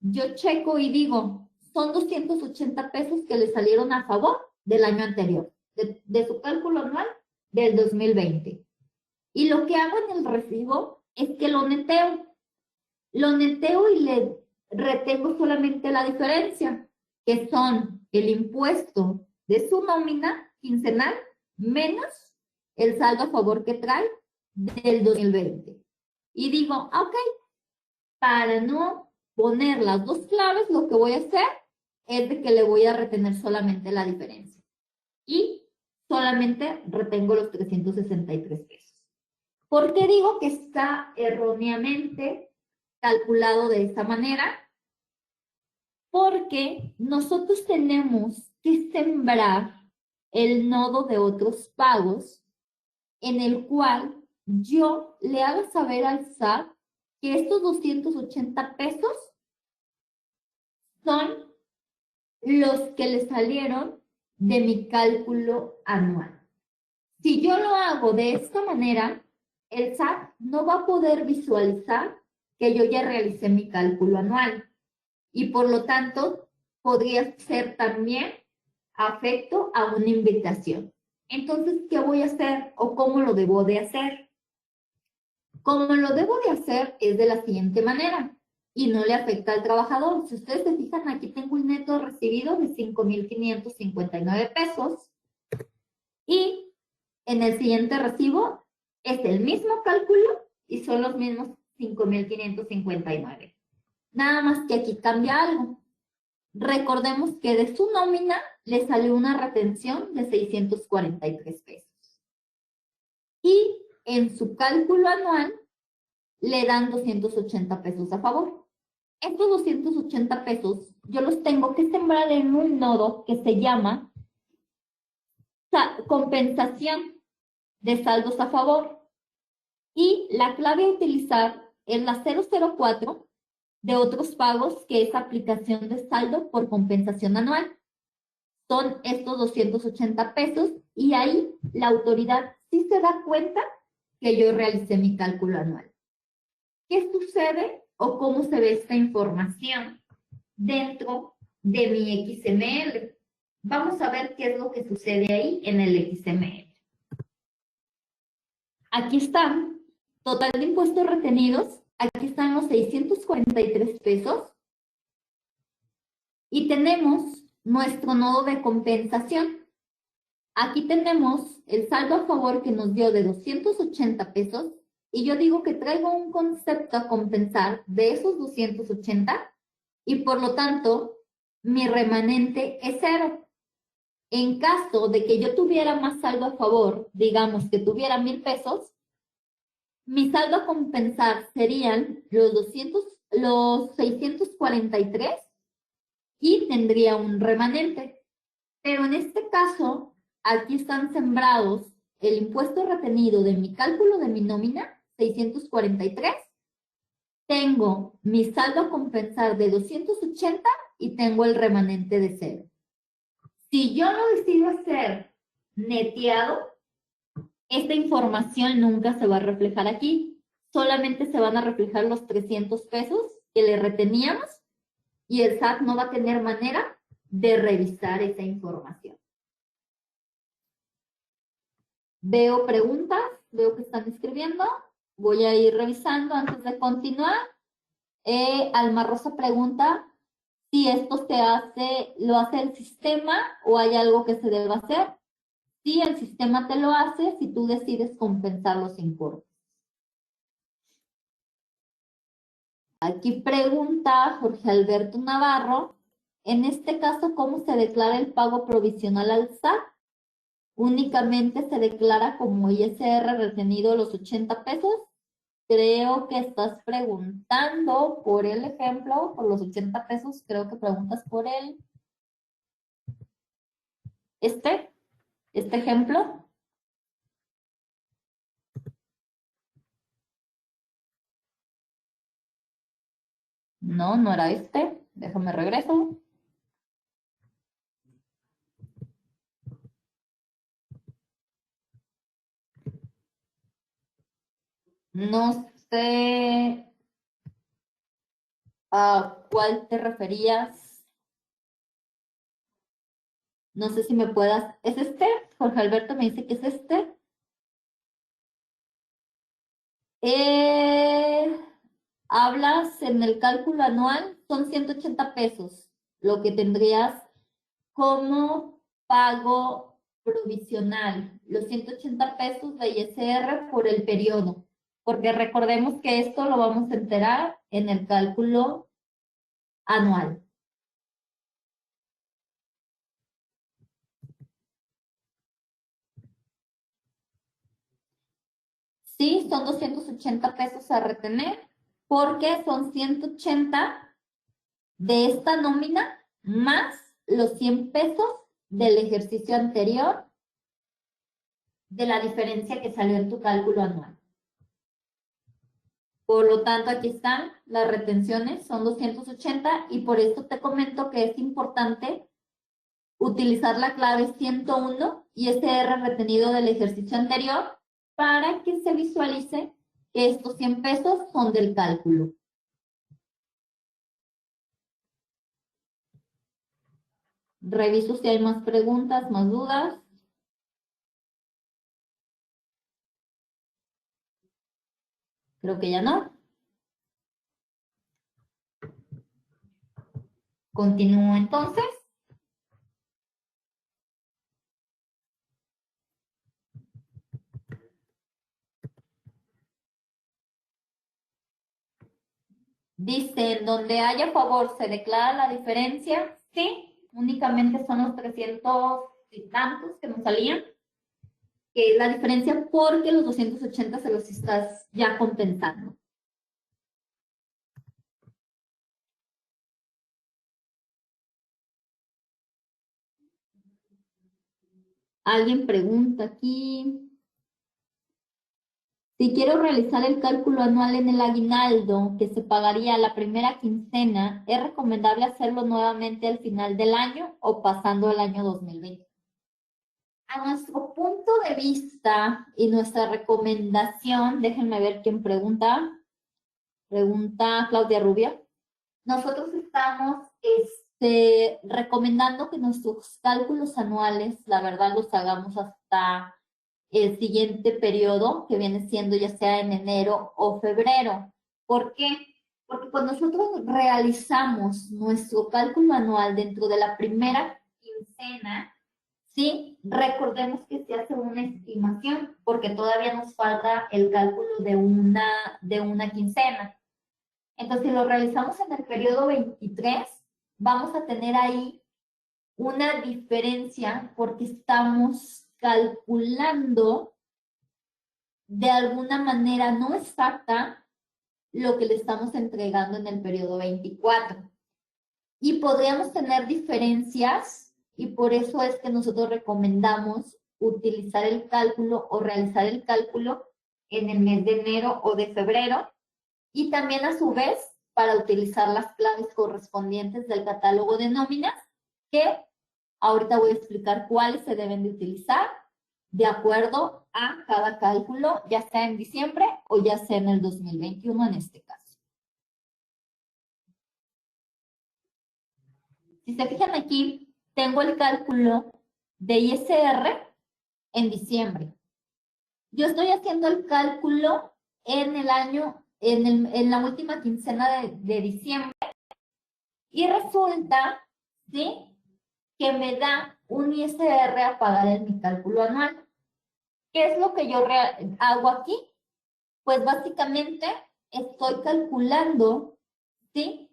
yo checo y digo, son 280 pesos que le salieron a favor del año anterior, de su cálculo anual del 2020. Y lo que hago en el recibo es que lo neteo. Lo neteo y le retengo solamente la diferencia, que son el impuesto de su nómina quincenal menos el saldo a favor que trae del 2020. Y digo, ok, para no poner las dos claves, lo que voy a hacer es de que le voy a retener solamente la diferencia. Y solamente retengo los 363 pesos. ¿Por qué digo que está erróneamente calculado de esta manera? Porque nosotros tenemos que sembrar el nodo de otros pagos en el cual yo le haga saber al SAT que estos 280 pesos son los que le salieron de mi cálculo anual. Si yo lo hago de esta manera, el SAT no va a poder visualizar que yo ya realicé mi cálculo anual y por lo tanto podría ser también afecto a una invitación. Entonces, ¿qué voy a hacer o cómo lo debo de hacer? Como lo debo de hacer es de la siguiente manera y no le afecta al trabajador. Si ustedes se fijan, aquí tengo un neto recibido de 5,559 pesos y en el siguiente recibo es el mismo cálculo y son los mismos 5,559. Nada más que aquí cambia algo. Recordemos que de su nómina le salió una retención de 643 pesos. Y en su cálculo anual le dan 280 pesos a favor. Estos 280 pesos yo los tengo que sembrar en un nodo que se llama compensación de saldos a favor. Y la clave a utilizar es la 004 de otros pagos, que es aplicación de saldo por compensación anual. Son estos 280 pesos y ahí la autoridad sí se da cuenta que yo realicé mi cálculo anual. ¿Qué sucede o cómo se ve esta información dentro de mi XML? Vamos a ver qué es lo que sucede ahí en el XML. Aquí están, total de impuestos retenidos, aquí están los 643 pesos y tenemos nuestro nodo de compensación. Aquí tenemos el saldo a favor que nos dio de 280 pesos y yo digo que traigo un concepto a compensar de esos 280 y por lo tanto mi remanente es 0. En caso de que yo tuviera más saldo a favor, digamos que tuviera 1,000 pesos, mi saldo a compensar serían los 643 y tendría un remanente. Pero en este caso, aquí están sembrados el impuesto retenido de mi cálculo de mi nómina, 643. Tengo mi saldo a compensar de 280 y tengo el remanente de 0. Si yo lo decido hacer neteado, esta información nunca se va a reflejar aquí. Solamente se van a reflejar los 300 pesos que le reteníamos y el SAT no va a tener manera de revisar esa información. Veo preguntas, veo que están escribiendo. Voy a ir revisando antes de continuar. Alma Rosa pregunta si esto lo hace el sistema o hay algo que se deba hacer. Si el sistema te lo hace, si tú decides compensar los importes. Aquí pregunta Jorge Alberto Navarro, en este caso, ¿cómo se declara el pago provisional al SAT? Únicamente se declara como ISR retenido los 80 pesos. Creo que estás preguntando por el ejemplo, por los 80 pesos, creo que preguntas por este ejemplo. No, no era este. Déjame regreso. No sé a cuál te referías. No sé si me puedas. ¿Es este? Jorge Alberto me dice que es este. Hablas en el cálculo anual, son 180 pesos, lo que tendrías como pago provisional, los 180 pesos de ISR por el periodo, porque recordemos que esto lo vamos a enterar en el cálculo anual. Sí, son 280 pesos a retener, porque son 180 de esta nómina más los 100 pesos del ejercicio anterior de la diferencia que salió en tu cálculo anual. Por lo tanto, aquí están las retenciones, son 280 y por esto te comento que es importante utilizar la clave 101 y ISR retenido del ejercicio anterior para que se visualice que estos 100 pesos son del cálculo. Reviso si hay más preguntas, más dudas. Creo que ya no. Continúo entonces. Dice, donde haya favor, ¿se declara la diferencia? Sí, únicamente son los 300 y tantos que nos salían, que es la diferencia porque los 280 se los estás ya compensando. Alguien pregunta aquí. Si quiero realizar el cálculo anual en el aguinaldo que se pagaría la primera quincena, ¿es recomendable hacerlo nuevamente al final del año o pasando el año 2020? A nuestro punto de vista y nuestra recomendación, déjenme ver quién pregunta. Pregunta Claudia Rubia. Nosotros estamos recomendando que nuestros cálculos anuales, la verdad, los hagamos hasta el siguiente periodo, que viene siendo ya sea en enero o febrero. ¿Por qué? Porque cuando nosotros realizamos nuestro cálculo anual dentro de la primera quincena, sí, recordemos que se hace una estimación, porque todavía nos falta el cálculo de una quincena. Entonces, si lo realizamos en el periodo 23, vamos a tener ahí una diferencia porque estamos calculando de alguna manera no exacta lo que le estamos entregando en el periodo 24. Y podríamos tener diferencias y por eso es que nosotros recomendamos utilizar el cálculo o realizar el cálculo en el mes de enero o de febrero y también a su vez para utilizar las claves correspondientes del catálogo de nóminas que ahorita voy a explicar cuáles se deben de utilizar de acuerdo a cada cálculo, ya sea en diciembre o ya sea en el 2021 en este caso. Si se fijan aquí, tengo el cálculo de ISR en diciembre. Yo estoy haciendo el cálculo en el año, en la última quincena de diciembre y resulta, ¿sí?, que me da un ISR a pagar en mi cálculo anual. ¿Qué es lo que yo hago aquí? Pues básicamente estoy calculando, ¿sí?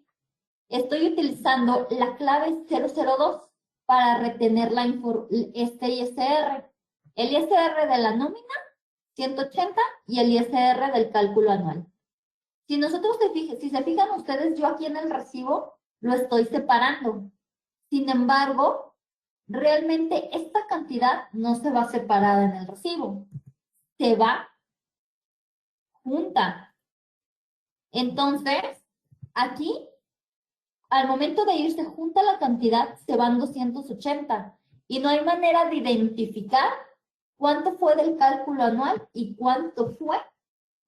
Estoy utilizando la clave 002 para retener este ISR. El ISR de la nómina, 180, y el ISR del cálculo anual. Si nosotros si se fijan ustedes, yo aquí en el recibo lo estoy separando. Sin embargo, realmente esta cantidad no se va separada en el recibo, se va junta. Entonces, aquí, al momento de irse junta la cantidad, se van 280 y no hay manera de identificar cuánto fue del cálculo anual y cuánto fue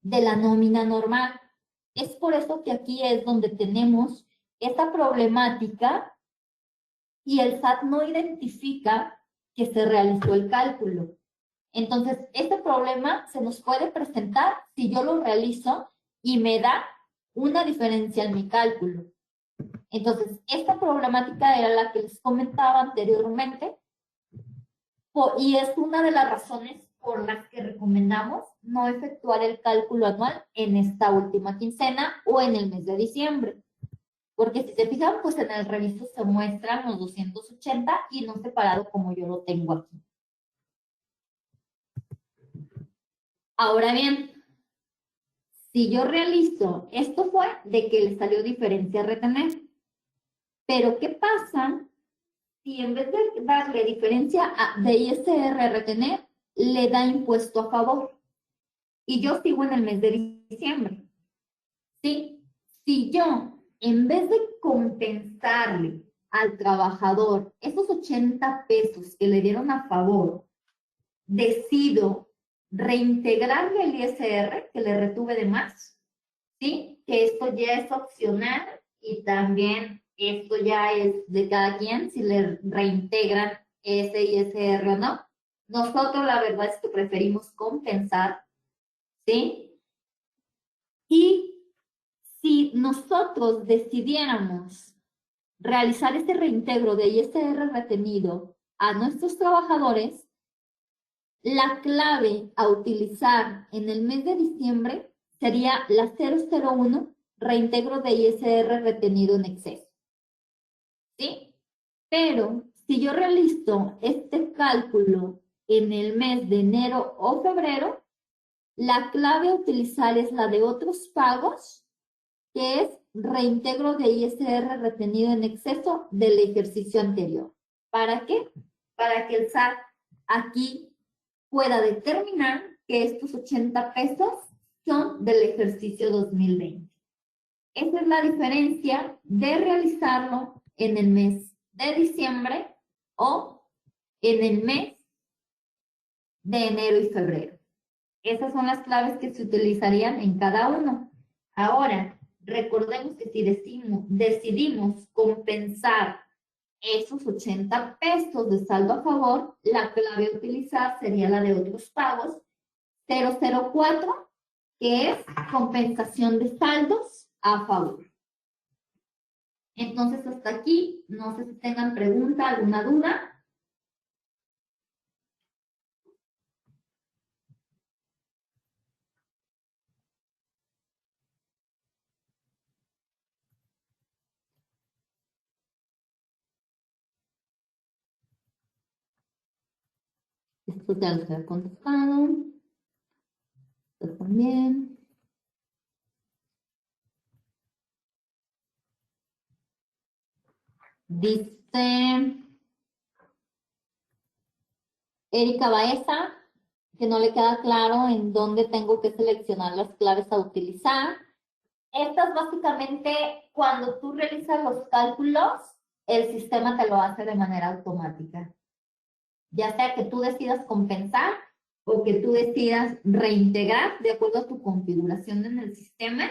de la nómina normal. Es por eso que aquí es donde tenemos esta problemática y el SAT no identifica que se realizó el cálculo. Entonces, este problema se nos puede presentar si yo lo realizo y me da una diferencia en mi cálculo. Entonces, esta problemática era la que les comentaba anteriormente y es una de las razones por las que recomendamos no efectuar el cálculo anual en esta última quincena o en el mes de diciembre. Porque si se fijan, pues en el reviso se muestran los 280 y no separado como yo lo tengo aquí. Ahora bien, si yo realizo, esto fue de que le salió diferencia a retener. Pero ¿qué pasa si en vez de darle diferencia de ISR a retener, le da impuesto a favor? Y yo sigo en el mes de diciembre. ¿Sí? Si yo, en vez de compensarle al trabajador esos 80 pesos que le dieron a favor, decido reintegrarle el ISR que le retuve de más, ¿sí? Que esto ya es opcional y también esto ya es de cada quien si le reintegran ese ISR o no. Nosotros la verdad es que preferimos compensar, ¿sí? Y si nosotros decidiéramos realizar este reintegro de ISR retenido a nuestros trabajadores, la clave a utilizar en el mes de diciembre sería la 001, reintegro de ISR retenido en exceso. ¿Sí? Pero si yo realizo este cálculo en el mes de enero o febrero, la clave a utilizar es la de otros pagos, que es reintegro de ISR retenido en exceso del ejercicio anterior. ¿Para qué? Para que el SAT aquí pueda determinar que estos 80 pesos son del ejercicio 2020. Esa es la diferencia de realizarlo en el mes de diciembre o en el mes de enero y febrero. Esas son las claves que se utilizarían en cada uno. Ahora, recordemos que si decidimos compensar esos 80 pesos de saldo a favor, la clave a utilizar sería la de otros pagos 004, que es compensación de saldos a favor. Entonces, hasta aquí, no sé si tengan pregunta, alguna duda. Esto ya los he contestado. Esto también. Dice Erika Baeza que no le queda claro en dónde tengo que seleccionar las claves a utilizar. Estas básicamente, cuando tú realizas los cálculos, el sistema te lo hace de manera automática. Ya sea que tú decidas compensar o que tú decidas reintegrar de acuerdo a tu configuración en el sistema,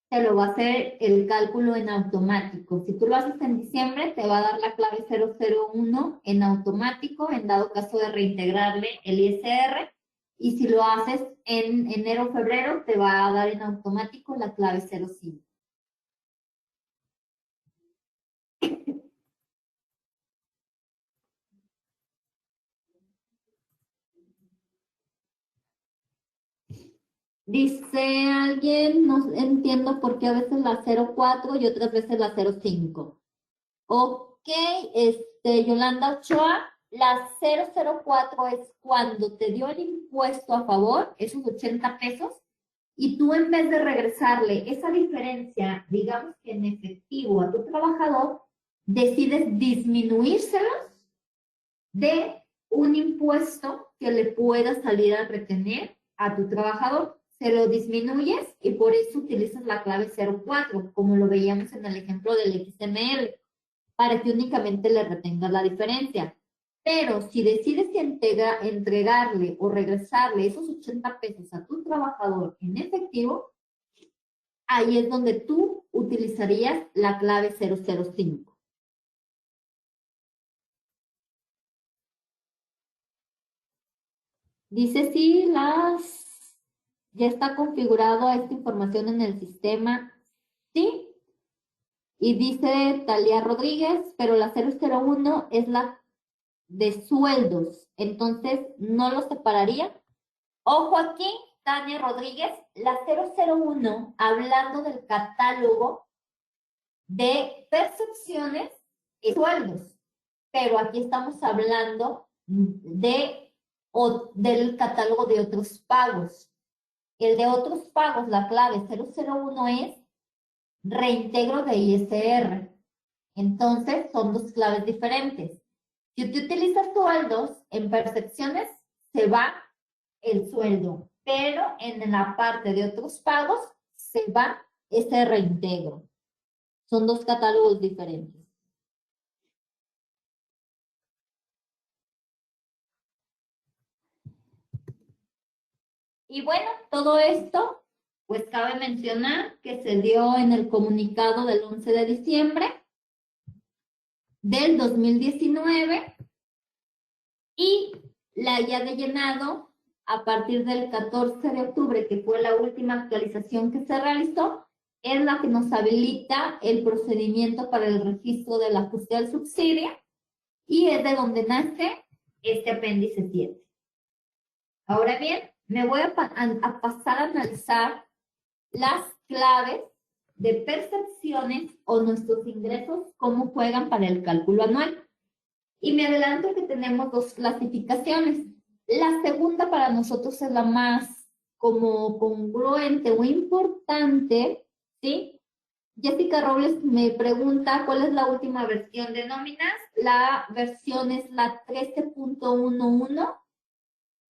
te lo va a hacer el cálculo en automático. Si tú lo haces en diciembre, te va a dar la clave 001 en automático, en dado caso de reintegrarle el ISR. Y si lo haces en enero o febrero, te va a dar en automático la clave 05. Dice alguien, no entiendo por qué a veces la 04 y otras veces la 05. Ok, Yolanda Ochoa, la 004 es cuando te dio el impuesto a favor, esos 80 pesos, y tú en vez de regresarle esa diferencia, digamos que en efectivo a tu trabajador, decides disminuírselos de un impuesto que le pueda salir a retener a tu trabajador. Se lo disminuyes y por eso utilizas la clave 04, como lo veíamos en el ejemplo del XML, para que únicamente le retengas la diferencia. Pero si decides entregarle o regresarle esos 80 pesos a tu trabajador en efectivo, ahí es donde tú utilizarías la clave 005. Dice si ya está configurado esta información en el sistema. Sí. Y dice Talia Rodríguez, pero la 001 es la de sueldos. Entonces, no lo separaría. Ojo aquí, Tania Rodríguez, la 001, hablando del catálogo de percepciones y sueldos. Pero aquí estamos hablando del catálogo de otros pagos. El de otros pagos, la clave 001 es reintegro de ISR. Entonces, son dos claves diferentes. Si tú utilizas sueldos, en percepciones se va el sueldo, pero en la parte de otros pagos se va ese reintegro. Son dos catálogos diferentes. Y bueno, todo esto, pues cabe mencionar que se dio en el comunicado del 11 de diciembre del 2019 y la guía de llenado a partir del 14 de octubre, que fue la última actualización que se realizó, es la que nos habilita el procedimiento para el registro del ajuste al subsidio y es de donde nace este apéndice 7. Ahora bien, me voy a pasar a analizar las claves de percepciones o nuestros ingresos, cómo juegan para el cálculo anual. Y me adelanto que tenemos dos clasificaciones. La segunda para nosotros es la más como congruente o importante, ¿sí? Jessica Robles me pregunta cuál es la última versión de nóminas. La versión es la 13.11,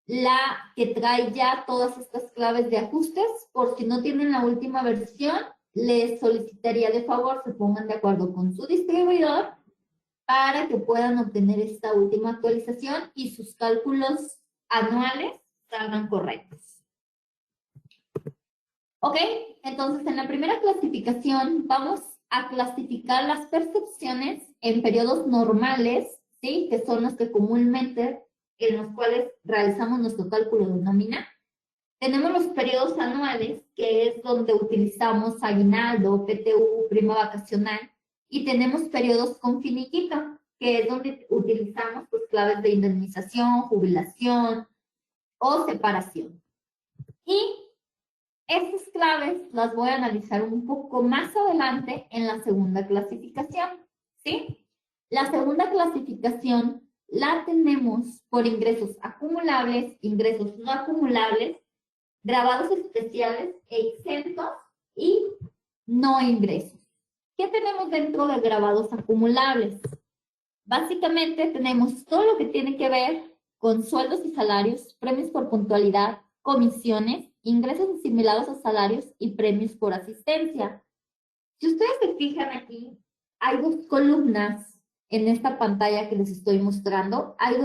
la que trae ya todas estas claves de ajustes. Por si no tienen la última versión, les solicitaría de favor se pongan de acuerdo con su distribuidor para que puedan obtener esta última actualización y sus cálculos anuales salgan correctos. Ok, entonces en la primera clasificación vamos a clasificar las percepciones en periodos normales, ¿sí? Que son los que comúnmente en los cuales realizamos nuestro cálculo de nómina. Tenemos los periodos anuales, que es donde utilizamos aguinaldo, PTU, prima vacacional, y tenemos periodos con finiquito, que es donde utilizamos pues, claves de indemnización, jubilación o separación. Y estas claves las voy a analizar un poco más adelante en la segunda clasificación, ¿sí? La segunda clasificación la tenemos por ingresos acumulables, ingresos no acumulables, grabados especiales e exentos y no ingresos. ¿Qué tenemos dentro de grabados acumulables? Básicamente tenemos todo lo que tiene que ver con sueldos y salarios, premios por puntualidad, comisiones, ingresos asimilados a salarios y premios por asistencia. Si ustedes se fijan aquí, hay dos columnas en esta pantalla que les estoy mostrando. Hay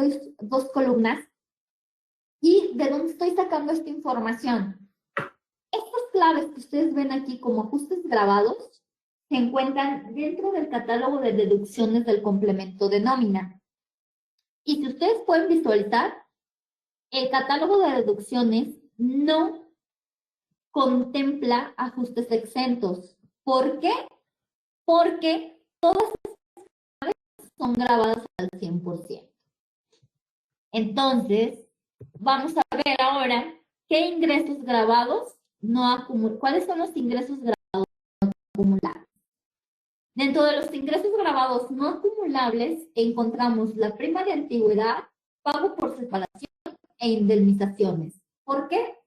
dos columnas. ¿Y de dónde estoy sacando esta información? Estas claves que ustedes ven aquí como ajustes grabados se encuentran dentro del catálogo de deducciones del complemento de nómina. Y si ustedes pueden visualizar, el catálogo de deducciones no contempla ajustes exentos. ¿Por qué? Porque todas son grabadas al 100%. Entonces, vamos a ver ahora qué ingresos grabados no acumulan. ¿Cuáles son los ingresos grabados no acumulables? Dentro de los ingresos grabados no acumulables encontramos la prima de antigüedad, pago por separación e indemnizaciones. ¿Por qué?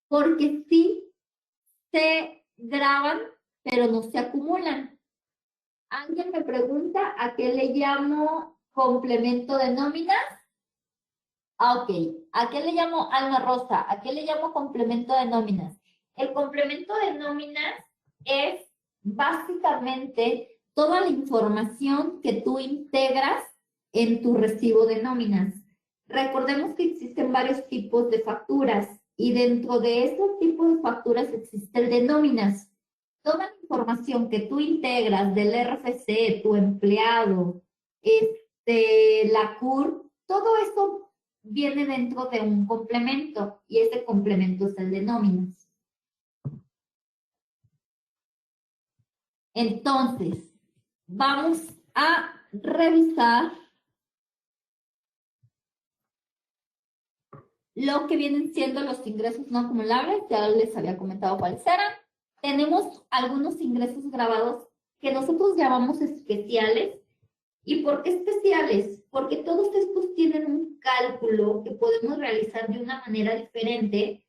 Porque sí se graban, pero no se acumulan. Alguien me pregunta a qué le llamo complemento de nómina. Ok, ¿a qué le llamo Alma Rosa? ¿A qué le llamo complemento de nóminas? El complemento de nóminas es básicamente toda la información que tú integras en tu recibo de nóminas. Recordemos que existen varios tipos de facturas y dentro de esos tipos de facturas existe el de nóminas. Toda la información que tú integras del RFC, tu empleado, la CUR, todo eso viene dentro de un complemento y ese complemento es el de nóminas. Entonces, vamos a revisar lo que vienen siendo los ingresos no acumulables. Ya les había comentado cuáles eran. Tenemos algunos ingresos grabados que nosotros llamamos especiales. ¿Y por qué especiales? Porque todos estos tienen un cálculo que podemos realizar de una manera diferente,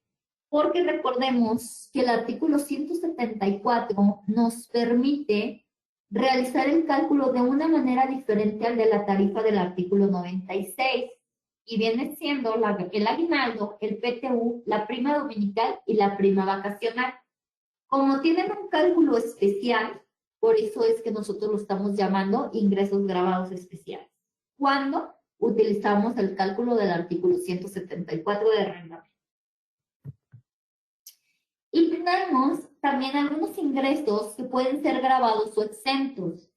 porque recordemos que el artículo 174 nos permite realizar el cálculo de una manera diferente al de la tarifa del artículo 96, y viene siendo el aguinaldo, el PTU, la prima dominical y la prima vacacional. Como tienen un cálculo especial, por eso es que nosotros lo estamos llamando ingresos grabados especiales. Cuando utilizamos el cálculo del artículo 174 de arrendamiento. Y tenemos también algunos ingresos que pueden ser grabados o exentos.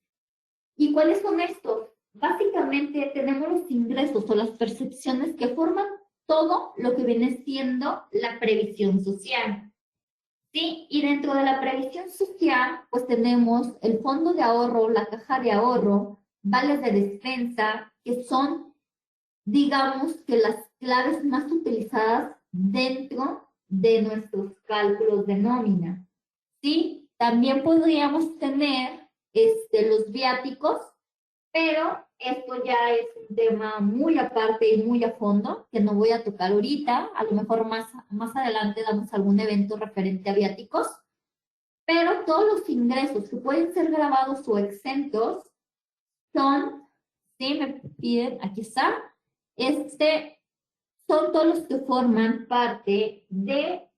¿Y cuáles son estos? Básicamente tenemos los ingresos o las percepciones que forman todo lo que viene siendo la previsión social. ¿Sí? Y dentro de la previsión social, pues tenemos el fondo de ahorro, la caja de ahorro, vales de despensa, que son, digamos, que las claves más utilizadas dentro de nuestros cálculos de nómina. ¿Sí? También podríamos tener los viáticos, pero esto ya es un tema muy aparte y muy a fondo, que no voy a tocar ahorita. A lo mejor más adelante damos algún evento referente a viáticos. pero todos los ingresos que pueden ser grabados o exentos son, sí, me piden, aquí está, son todos los que forman parte de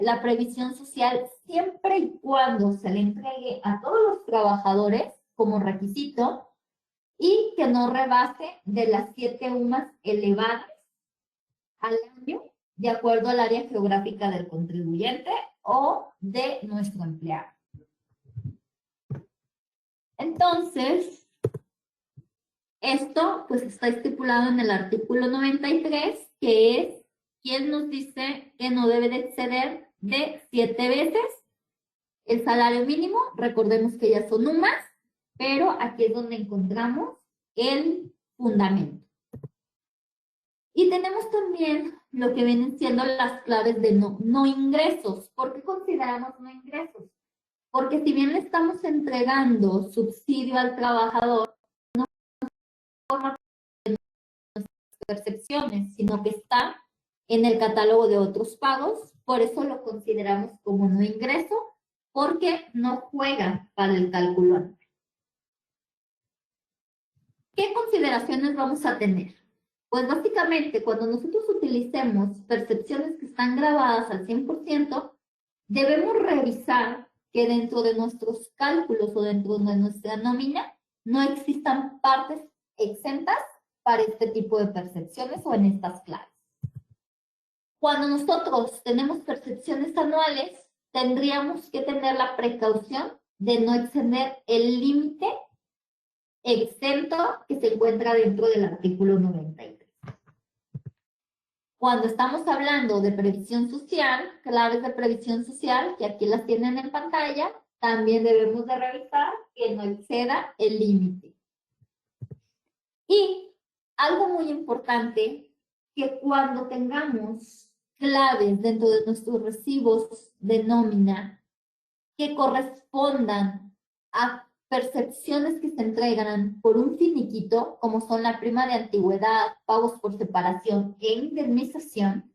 la previsión social siempre y cuando se le entregue a todos los trabajadores como requisito y que no rebase de las 7 UMAS elevadas al año de acuerdo al área geográfica del contribuyente o de nuestro empleado. Entonces, esto pues está estipulado en el artículo 93, que es quien nos dice que no debe de exceder de 7 veces el salario mínimo. Recordemos que ya son UMAS, pero aquí es donde encontramos el fundamento. Y tenemos también lo que vienen siendo las claves de no ingresos. ¿Por qué consideramos no ingresos? Porque si bien le estamos entregando subsidio al trabajador, no forma parte de nuestras percepciones, sino que está en el catálogo de otros pagos, por eso lo consideramos como no ingreso, porque no juega para el cálculo anual. ¿Qué consideraciones vamos a tener? Pues básicamente, cuando nosotros utilicemos percepciones que están grabadas al 100%, debemos revisar que dentro de nuestros cálculos o dentro de nuestra nómina no existan partes exentas para este tipo de percepciones o en estas claves. Cuando nosotros tenemos percepciones anuales, tendríamos que tener la precaución de no exceder el límite exento que se encuentra dentro del artículo 93. Cuando estamos hablando de previsión social, claves de previsión social, que aquí las tienen en pantalla, también debemos de revisar que no exceda el límite. Y algo muy importante, que cuando tengamos claves dentro de nuestros recibos de nómina que correspondan a percepciones que se entregan por un finiquito, como son la prima de antigüedad, pagos por separación e indemnización,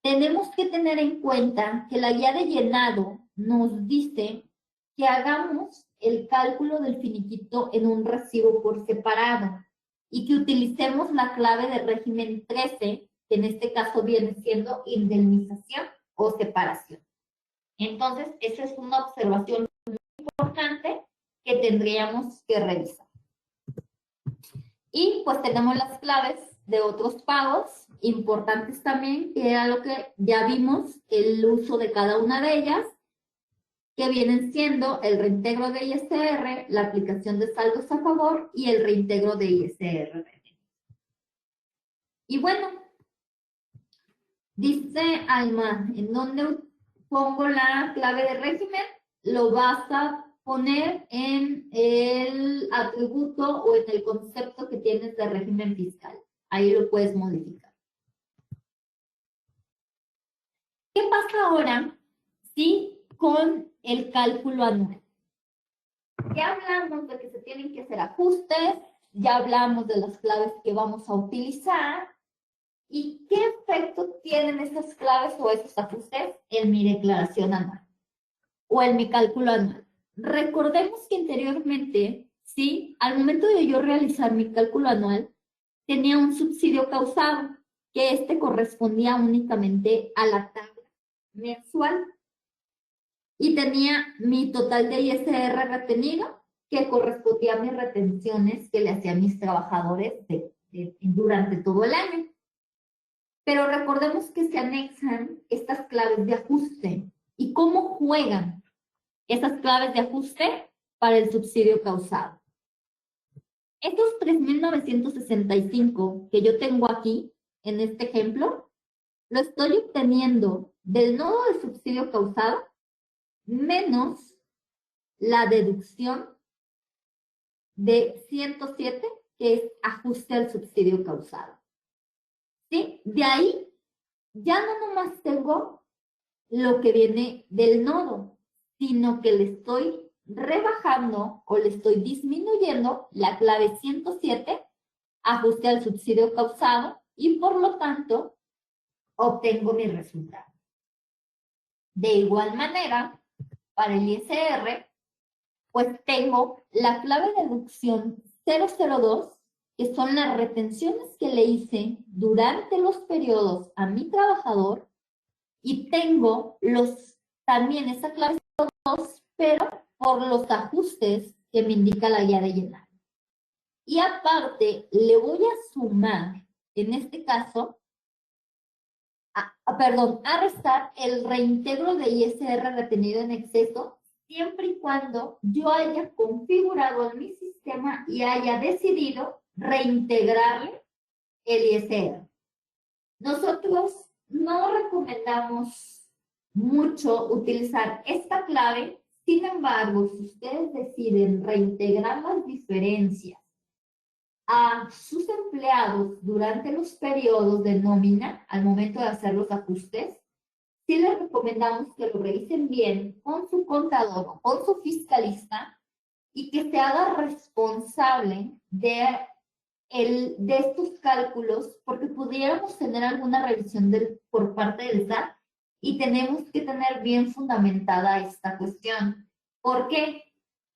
tenemos que tener en cuenta que la guía de llenado nos dice que hagamos el cálculo del finiquito en un recibo por separado y que utilicemos la clave de régimen 13, que en este caso viene siendo indemnización o separación. Entonces, esa es una observación importante que tendríamos que revisar. Y pues tenemos las claves de otros pagos importantes también, que era lo que ya vimos, el uso de cada una de ellas, que vienen siendo el reintegro de ISR, la aplicación de saldos a favor y el reintegro de ISR. Y bueno, dice Alma, ¿en dónde pongo la clave de régimen? Lo vas a poner en el atributo o en el concepto que tienes de régimen fiscal. Ahí lo puedes modificar. ¿Qué pasa ahora con el cálculo anual? Ya hablamos de que se tienen que hacer ajustes, ya hablamos de las claves que vamos a utilizar. ¿Y qué efecto tienen esas claves o esos ajustes en mi declaración anual o en mi cálculo anual? Recordemos que anteriormente, al momento de yo realizar mi cálculo anual, tenía un subsidio causado, que este correspondía únicamente a la tabla mensual. Y tenía mi total de ISR retenido, que correspondía a mis retenciones que le hacían mis trabajadores durante todo el año. Pero recordemos que se anexan estas claves de ajuste. ¿Y cómo juegan esas claves de ajuste para el subsidio causado? Estos 3.965 que yo tengo aquí, en este ejemplo, lo estoy obteniendo del nodo de subsidio causado menos la deducción de 107, que es ajuste al subsidio causado. ¿Sí? De ahí ya no nomás tengo lo que viene del nodo, sino que le estoy rebajando o le estoy disminuyendo la clave 107, ajuste al subsidio causado, y por lo tanto obtengo mi resultado. De igual manera, para el ISR, pues tengo la clave de deducción 002, que son las retenciones que le hice durante los periodos a mi trabajador, y tengo también esa clave 2, pero por los ajustes que me indica la guía de llenar. Y aparte, le voy a sumar, en este caso, a restar el reintegro de ISR retenido en exceso, siempre y cuando yo haya configurado en mi sistema y haya decidido reintegrarle el ISR. Nosotros no recomendamos mucho utilizar esta clave. Sin embargo, si ustedes deciden reintegrar las diferencias a sus empleados durante los periodos de nómina, al momento de hacer los ajustes, sí les recomendamos que lo revisen bien con su contador o con su fiscalista y que se haga responsable de estos cálculos, porque pudiéramos tener alguna revisión por parte del SAT y tenemos que tener bien fundamentada esta cuestión. ¿Por qué?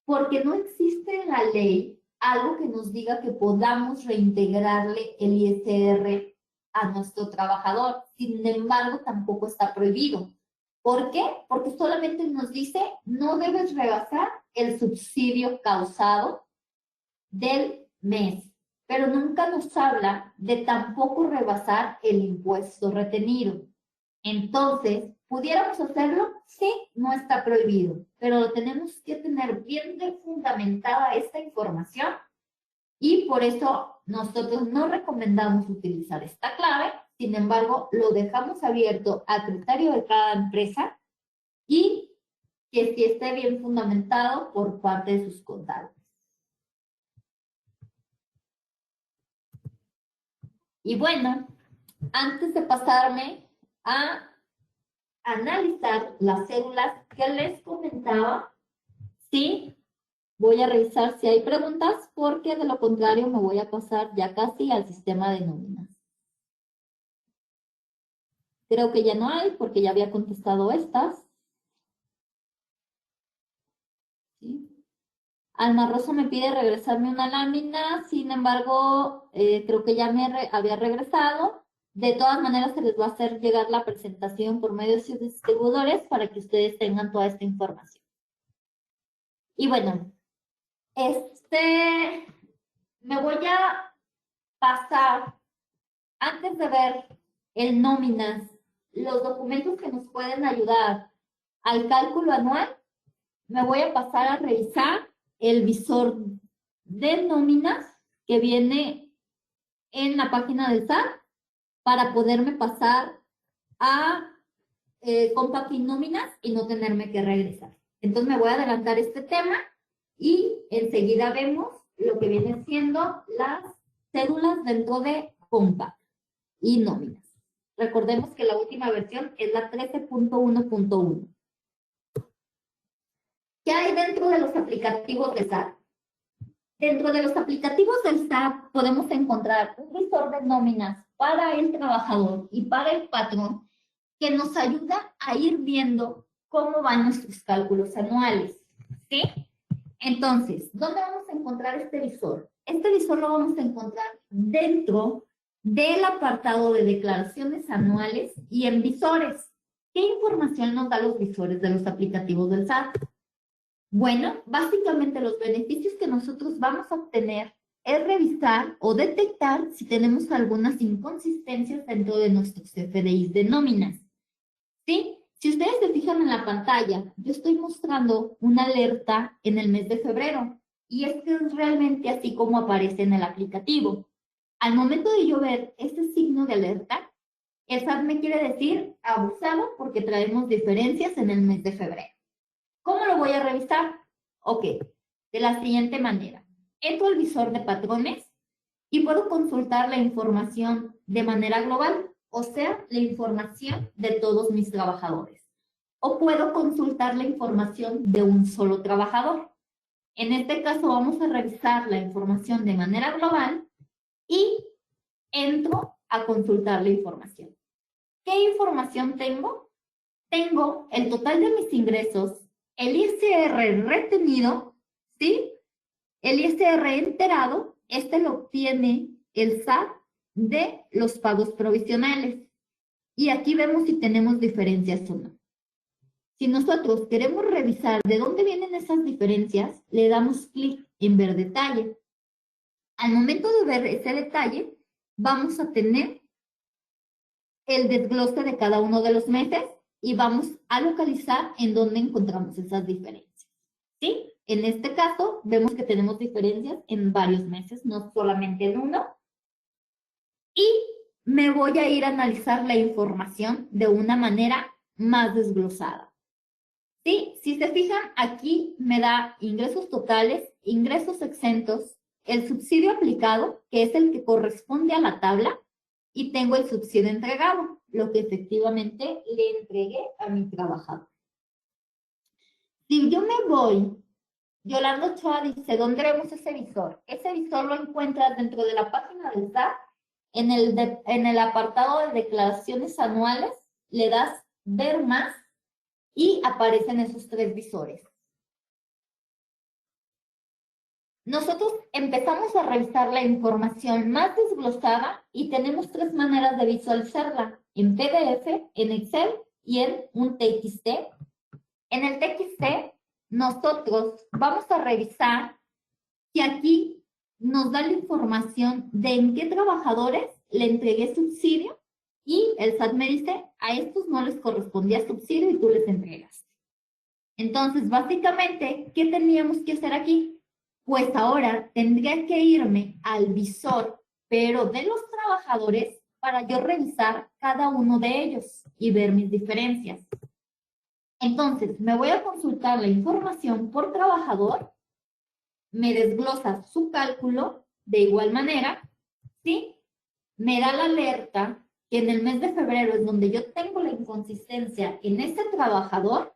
Porque no existe en la ley algo que nos diga que podamos reintegrarle el ISR a nuestro trabajador. Sin embargo, tampoco está prohibido. ¿Por qué? Porque solamente nos dice no debes rebasar el subsidio causado del mes, pero nunca nos habla de tampoco rebasar el impuesto retenido. Entonces, ¿pudiéramos hacerlo? Sí, no está prohibido, pero tenemos que tener bien fundamentada esta información y por eso nosotros no recomendamos utilizar esta clave. Sin embargo, lo dejamos abierto a criterio de cada empresa y que sí esté bien fundamentado por parte de sus contables. Y bueno, antes de pasarme a analizar las células que les comentaba, sí, voy a revisar si hay preguntas, porque de lo contrario me voy a pasar ya casi al sistema de nóminas. Creo que ya no hay, porque ya había contestado estas. ¿Sí? Alma Rosa me pide regresarme una lámina, sin embargo, creo que ya me había regresado. De todas maneras, se les va a hacer llegar la presentación por medio de sus distribuidores para que ustedes tengan toda esta información. Y bueno, me voy a pasar, antes de ver el nóminas, los documentos que nos pueden ayudar al cálculo anual, me voy a pasar a revisar el visor de nóminas que viene en la página del SAT para poderme pasar a Compact Nóminas y no tenerme que regresar. Entonces me voy a adelantar este tema y enseguida vemos lo que viene siendo las cédulas dentro de Compact y nóminas. Recordemos que la última versión es la 13.1.1. ¿Qué hay dentro de los aplicativos de SAT? Dentro de los aplicativos del SAT podemos encontrar un visor de nóminas para el trabajador y para el patrón que nos ayuda a ir viendo cómo van nuestros cálculos anuales. ¿Sí? Entonces, ¿dónde vamos a encontrar este visor? Este visor lo vamos a encontrar dentro del apartado de declaraciones anuales y en visores. ¿Qué información nos da los visores de los aplicativos del SAT? Bueno, básicamente los beneficios que nosotros vamos a obtener es revisar o detectar si tenemos algunas inconsistencias dentro de nuestros CFDIs de nóminas. ¿Sí? Si ustedes se fijan en la pantalla, yo estoy mostrando una alerta en el mes de febrero y es que es realmente así como aparece en el aplicativo. Al momento de yo ver este signo de alerta, el SAT me quiere decir abusado porque traemos diferencias en el mes de febrero. ¿Cómo lo voy a revisar? Ok, de la siguiente manera. Entro al visor de patrones y puedo consultar la información de manera global, o sea, la información de todos mis trabajadores. O puedo consultar la información de un solo trabajador. En este caso vamos a revisar la información de manera global y entro a consultar la información. ¿Qué información tengo? Tengo el total de mis ingresos el ISR retenido, ¿sí? El ISR enterado, este lo obtiene el SAT de los pagos provisionales. Y aquí vemos si tenemos diferencias o no. Si nosotros queremos revisar de dónde vienen esas diferencias, le damos clic en ver detalle. Al momento de ver ese detalle, vamos a tener el desglose de cada uno de los meses y vamos a localizar en dónde encontramos esas diferencias. ¿Sí? En este caso, vemos que tenemos diferencias en varios meses, no solamente en uno. Y me voy a ir a analizar la información de una manera más desglosada. ¿Sí? Si se fijan, aquí me da ingresos totales, ingresos exentos, el subsidio aplicado, que es el que corresponde a la tabla, y tengo el subsidio entregado, lo que efectivamente le entregué a mi trabajador. Si yo me voy, Yolanda Ochoa dice, ¿dónde vemos ese visor? Ese visor lo encuentras dentro de la página del SAT, en el apartado de declaraciones anuales, le das ver más y aparecen esos 3 visores. Nosotros empezamos a revisar la información más desglosada y tenemos 3 maneras de visualizarla, en PDF, en Excel y en un TXT. En el TXT, nosotros vamos a revisar que aquí nos da la información de en qué trabajadores le entregué subsidio y el SAT me dice, a estos no les correspondía subsidio y tú les entregaste. Entonces, básicamente, ¿qué teníamos que hacer aquí? Pues ahora tendría que irme al visor, pero de los trabajadores, para yo revisar cada uno de ellos y ver mis diferencias. Entonces, me voy a consultar la información por trabajador, me desglosa su cálculo de igual manera, ¿sí? Me da la alerta que en el mes de febrero es donde yo tengo la inconsistencia en ese trabajador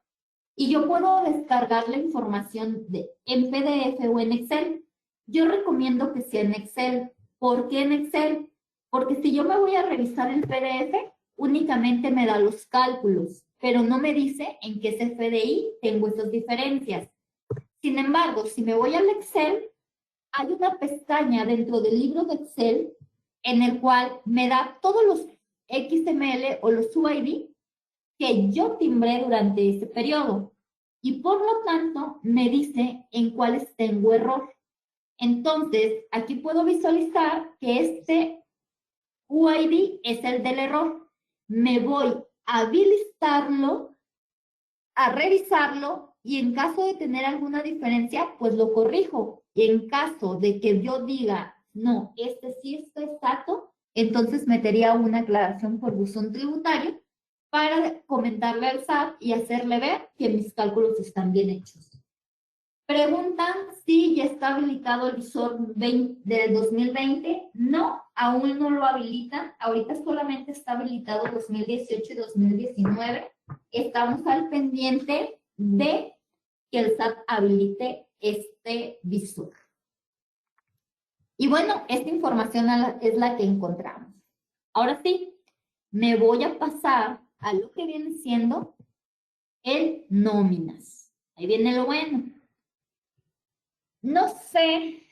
y yo puedo descargar la información en PDF o en Excel. Yo recomiendo que sea en Excel. ¿Por qué en Excel? Porque si yo me voy a revisar el PDF, únicamente me da los cálculos, pero no me dice en qué CFDI tengo esas diferencias. Sin embargo, si me voy al Excel, hay una pestaña dentro del libro de Excel en el cual me da todos los XML o los UID que yo timbré durante ese periodo. Y por lo tanto, me dice en cuáles tengo error. Entonces, aquí puedo visualizar que este UID es el del error. Me voy a habilitarlo, a revisarlo y en caso de tener alguna diferencia, pues lo corrijo. Y en caso de que yo diga, no, este sí está exacto, entonces metería una aclaración por buzón tributario para comentarle al SAT y hacerle ver que mis cálculos están bien hechos. Preguntan si ya está habilitado el visor del 2020. No, aún no lo habilitan. Ahorita solamente está habilitado 2018 y 2019. Estamos al pendiente de que el SAT habilite este visor. Y bueno, esta información es la que encontramos. Ahora sí, me voy a pasar a lo que viene siendo el nóminas. Ahí viene lo bueno. No sé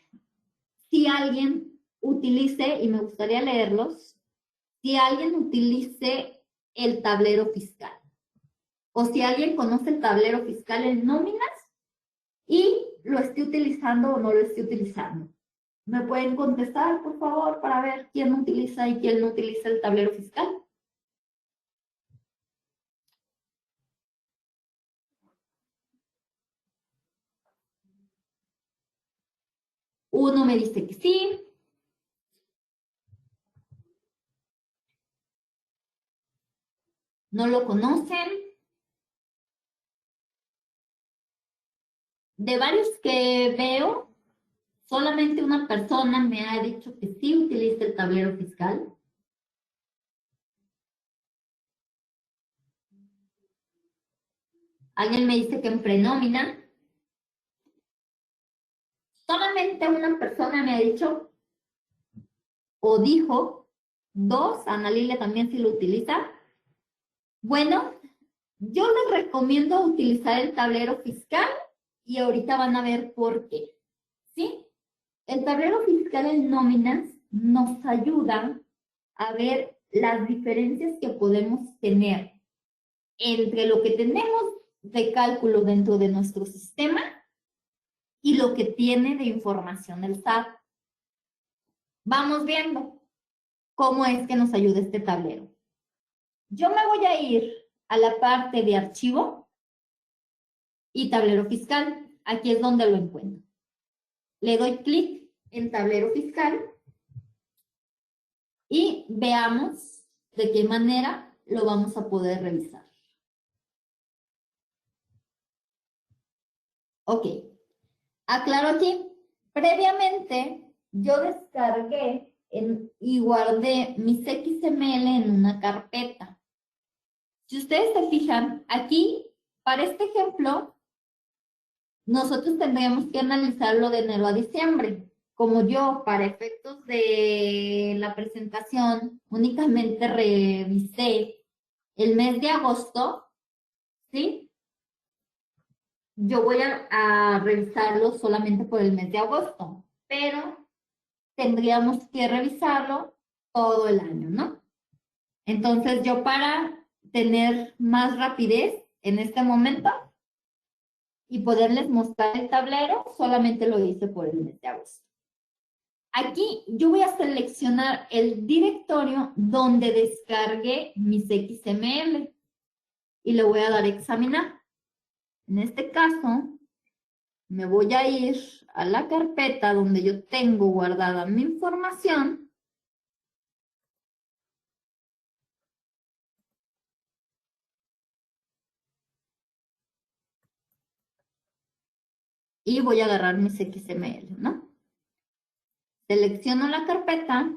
si alguien utilice, y me gustaría leerlos, si alguien utilice el tablero fiscal. O si alguien conoce el tablero fiscal en nóminas y lo esté utilizando o no lo esté utilizando. ¿Me pueden contestar, por favor, para ver quién utiliza y quién no utiliza el tablero fiscal? Uno me dice que sí. No lo conocen. De varios que veo, solamente una persona me ha dicho que sí utiliza el tablero fiscal. Alguien me dice que en prenómina. Solamente una persona me ha dicho o dijo, 2, Ana Lilia también sí lo utiliza. Bueno, Yo les recomiendo utilizar el tablero fiscal y ahorita van a ver por qué. ¿Sí? El tablero fiscal en nóminas nos ayuda a ver las diferencias que podemos tener entre lo que tenemos de cálculo dentro de nuestro sistema y lo que tiene de información el SAT. Vamos viendo cómo es que nos ayuda este tablero. Yo me voy a ir a la parte de archivo y tablero fiscal. Aquí es donde lo encuentro. Le doy clic en tablero fiscal y veamos de qué manera lo vamos a poder revisar. Ok, aclaro aquí, previamente yo descargué y guardé mis XML en una carpeta. Si ustedes se fijan, aquí, para este ejemplo, nosotros tendríamos que analizarlo de enero a diciembre. Como yo, para efectos de la presentación, únicamente revisé el mes de agosto, ¿sí? Yo voy a revisarlo solamente por el mes de agosto, pero tendríamos que revisarlo todo el año, ¿no? Entonces yo para tener más rapidez en este momento y poderles mostrar el tablero, solamente lo hice por el mes de agosto. Aquí yo voy a seleccionar el directorio donde descargué mis XML y le voy a dar a examinar. En este caso, me voy a ir a la carpeta donde yo tengo guardada mi información y voy a agarrar mis XML, ¿no? Selecciono la carpeta.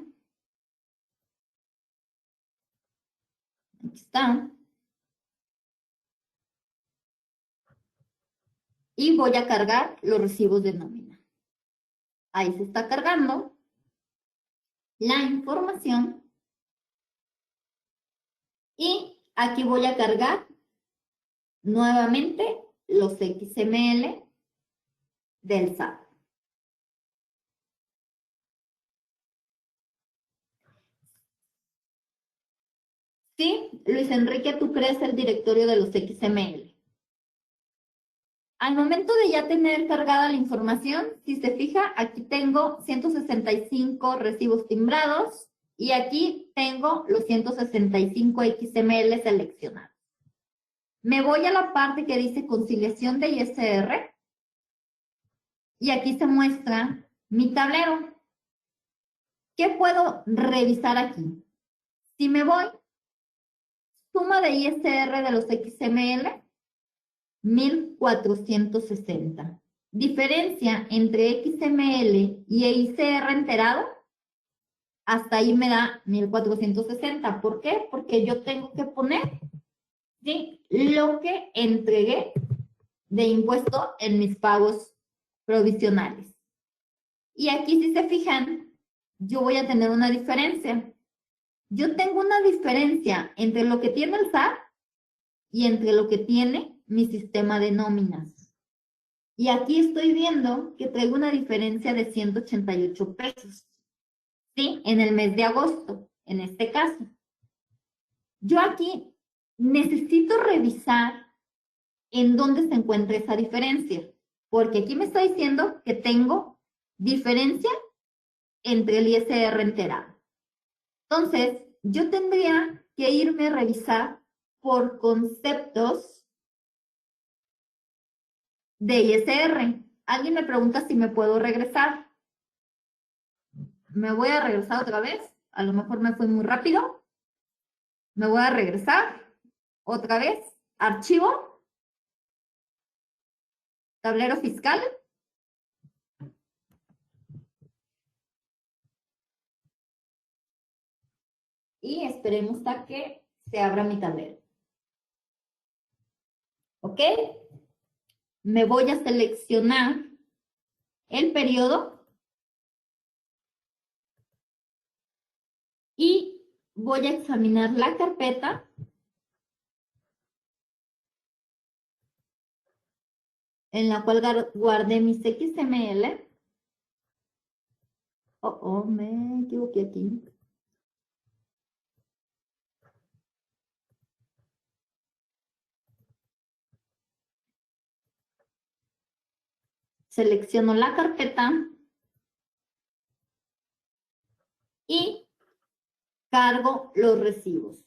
Aquí está. Y voy a cargar los recibos de nómina. Ahí se está cargando la información. Y aquí voy a cargar nuevamente los XML del SAT. ¿Sí? Luis Enrique, ¿tú crees el directorio de los XML? Al momento de ya tener cargada la información, si se fija, aquí tengo 165 recibos timbrados y aquí tengo los 165 XML seleccionados. Me voy a la parte que dice conciliación de ISR y aquí se muestra mi tablero. ¿Qué puedo revisar aquí? Si me voy, suma de ISR de los XML, 1460. Diferencia entre XML y ISR enterado, hasta ahí me da 1460. ¿Por qué? Porque yo tengo que poner, ¿sí?, lo que entregué de impuesto en mis pagos provisionales. Y aquí, si se fijan, yo voy a tener una diferencia. Yo tengo una diferencia entre lo que tiene el SAT y entre lo que tiene mi sistema de nóminas. Y aquí estoy viendo que traigo una diferencia de 188 pesos, ¿sí? En el mes de agosto, en este caso. Yo aquí necesito revisar en dónde se encuentra esa diferencia, porque aquí me está diciendo que tengo diferencia entre el ISR enterado. Entonces, yo tendría que irme a revisar por conceptos de ISR. Alguien me pregunta si me puedo regresar. Me voy a regresar otra vez. A lo mejor me fui muy rápido. Me voy a regresar otra vez. Archivo. Tablero fiscal. Y esperemos hasta que se abra mi tablero. ¿Ok? Me voy a seleccionar el periodo y voy a examinar la carpeta en la cual guardé mis XML. Me equivoqué aquí. Selecciono la carpeta y cargo los recibos.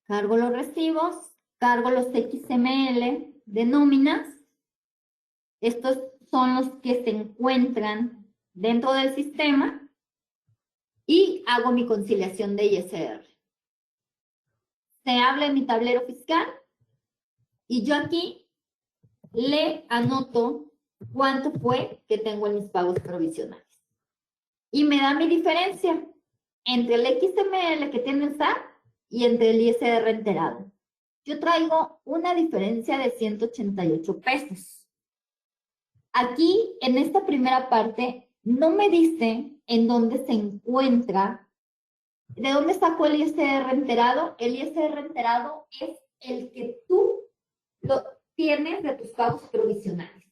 Cargo los recibos, cargo los XML de nóminas. Estos son los que se encuentran dentro del sistema y hago mi conciliación de ISR. Se habla en mi tablero fiscal y yo aquí le anoto cuánto fue que tengo en mis pagos provisionales. Y me da mi diferencia entre el XML que tiene el SAT y entre el ISR enterado. Yo traigo una diferencia de 188 pesos. Aquí, en esta primera parte, no me dice en dónde se encuentra, de dónde sacó el ISR enterado. El ISR enterado es el que tú lo tienes de tus pagos provisionales.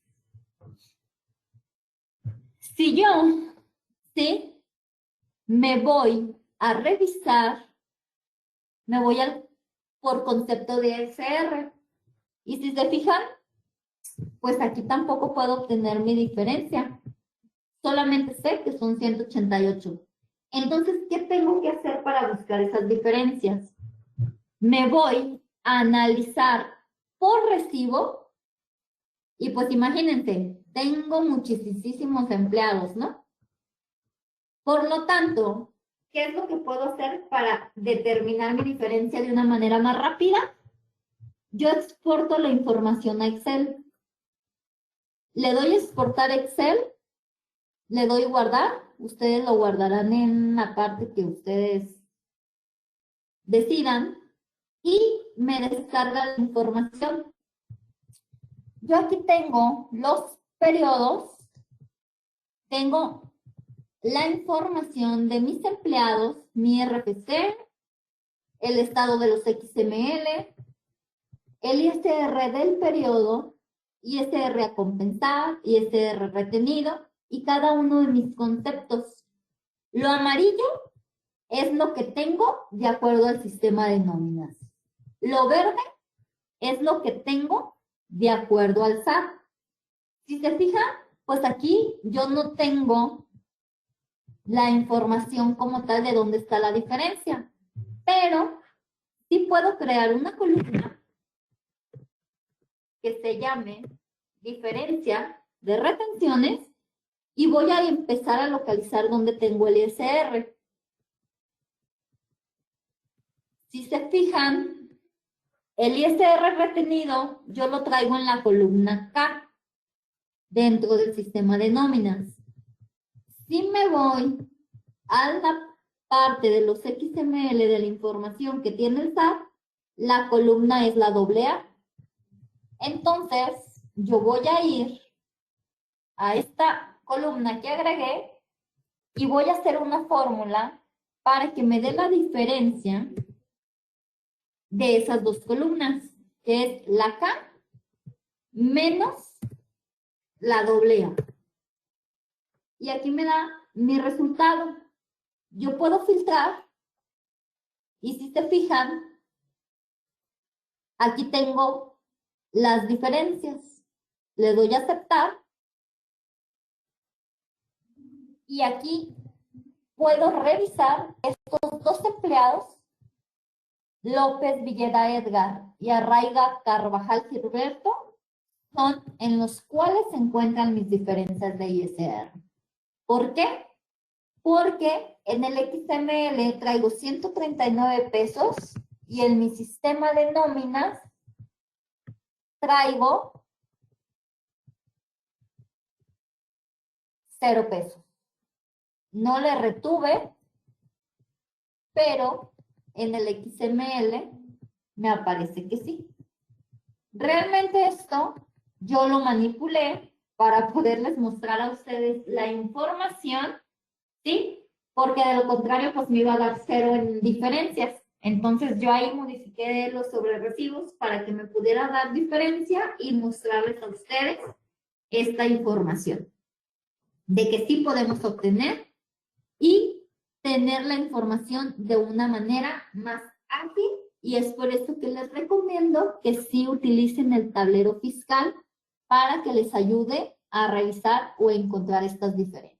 Si yo, ¿sí? Me voy a revisar, me voy por concepto de ISR. Y si se fijan, pues aquí tampoco puedo obtener mi diferencia. Solamente sé que son 188. Entonces, ¿qué tengo que hacer para buscar esas diferencias? Me voy a analizar por recibo y pues imagínense, tengo muchísimos empleados, ¿no? Por lo tanto, ¿qué es lo que puedo hacer para determinar mi diferencia de una manera más rápida? Yo exporto la información a Excel. Le doy exportar Excel, le doy guardar. Ustedes lo guardarán en la parte que ustedes decidan y me descarga la información. Yo aquí tengo los periodos, tengo la información de mis empleados, mi RFC, el estado de los XML, el ISR del periodo, ISR a compensar, ISR retenido y cada uno de mis conceptos. Lo amarillo es lo que tengo de acuerdo al sistema de nóminas. Lo verde es lo que tengo de acuerdo al SAT. Si se fijan, pues aquí yo no tengo la información como tal de dónde está la diferencia, pero sí puedo crear una columna que se llame diferencia de retenciones y voy a empezar a localizar dónde tengo el ISR. Si se fijan, el ISR retenido yo lo traigo en la columna K dentro del sistema de nóminas. Si me voy a la parte de los XML de la información que tiene el SAT, la columna es la AA. Entonces, yo voy a ir a esta columna que agregué y voy a hacer una fórmula para que me dé la diferencia de esas dos columnas, que es la K menos la AA. Y aquí me da mi resultado. Yo puedo filtrar y si se fijan, aquí tengo las diferencias. Le doy a aceptar y aquí puedo revisar estos dos empleados, López Villeda Edgar y Arraiga Carvajal Gilberto, son en los cuales se encuentran mis diferencias de ISR. ¿Por qué? Porque en el XML traigo 139 pesos y en mi sistema de nóminas traigo 0 pesos. No le retuve, pero en el XML me aparece que sí. Realmente esto yo lo manipulé para poderles mostrar a ustedes la información, ¿sí? porque de lo contrario, pues me iba a dar 0 en diferencias. Entonces yo ahí modifiqué los sobrerecibos para que me pudiera dar diferencia y mostrarles a ustedes esta información de que sí podemos obtener y tener la información de una manera más ágil, y es por eso que les recomiendo que sí utilicen el tablero fiscal para que les ayude a revisar o encontrar estas diferencias.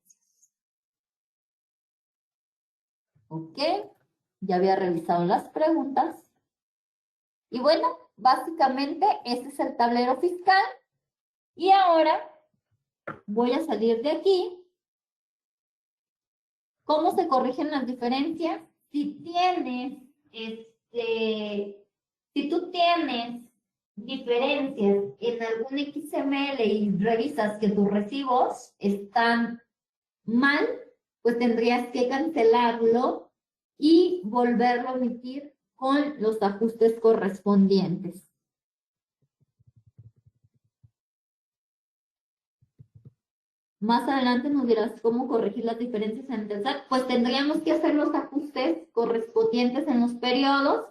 Ok, ya había revisado las preguntas. Y bueno, básicamente este es el tablero fiscal. Y ahora voy a salir de aquí. ¿Cómo se corrigen las diferencias? Si tú tienes diferencias en algún XML y revisas que tus recibos están mal, pues tendrías que cancelarlo y volverlo a emitir con los ajustes correspondientes. Más adelante nos dirás cómo corregir las diferencias entre el SAT. Pues tendríamos que hacer los ajustes correspondientes en los periodos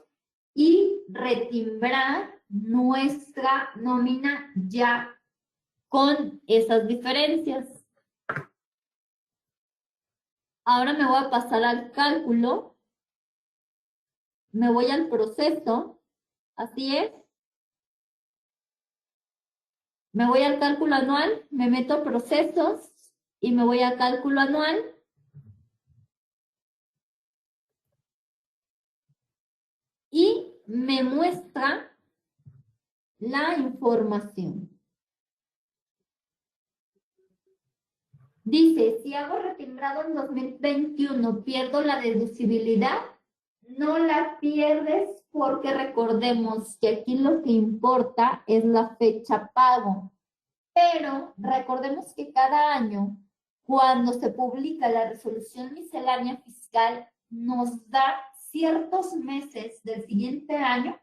y retimbrar nuestra nómina ya con esas diferencias. Ahora me voy a pasar al cálculo. Me voy al proceso. Así es. Me voy al cálculo anual, me meto a procesos y me voy a cálculo anual. Y me muestra la información. Dice, si hago retimbrado en 2021, ¿pierdo la deducibilidad? No la pierdes porque recordemos que aquí lo que importa es la fecha pago. Pero recordemos que cada año, cuando se publica la resolución miscelánea fiscal, nos da ciertos meses del siguiente año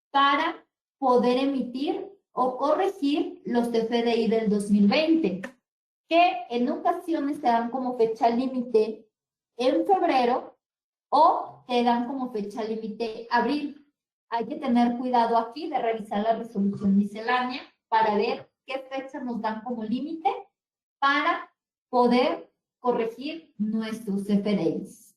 para poder emitir o corregir los CFDI del 2020, que en ocasiones te dan como fecha límite en febrero o te dan como fecha límite abril. Hay que tener cuidado aquí de revisar la resolución miscelánea para ver qué fecha nos dan como límite para poder corregir nuestros CFDIs.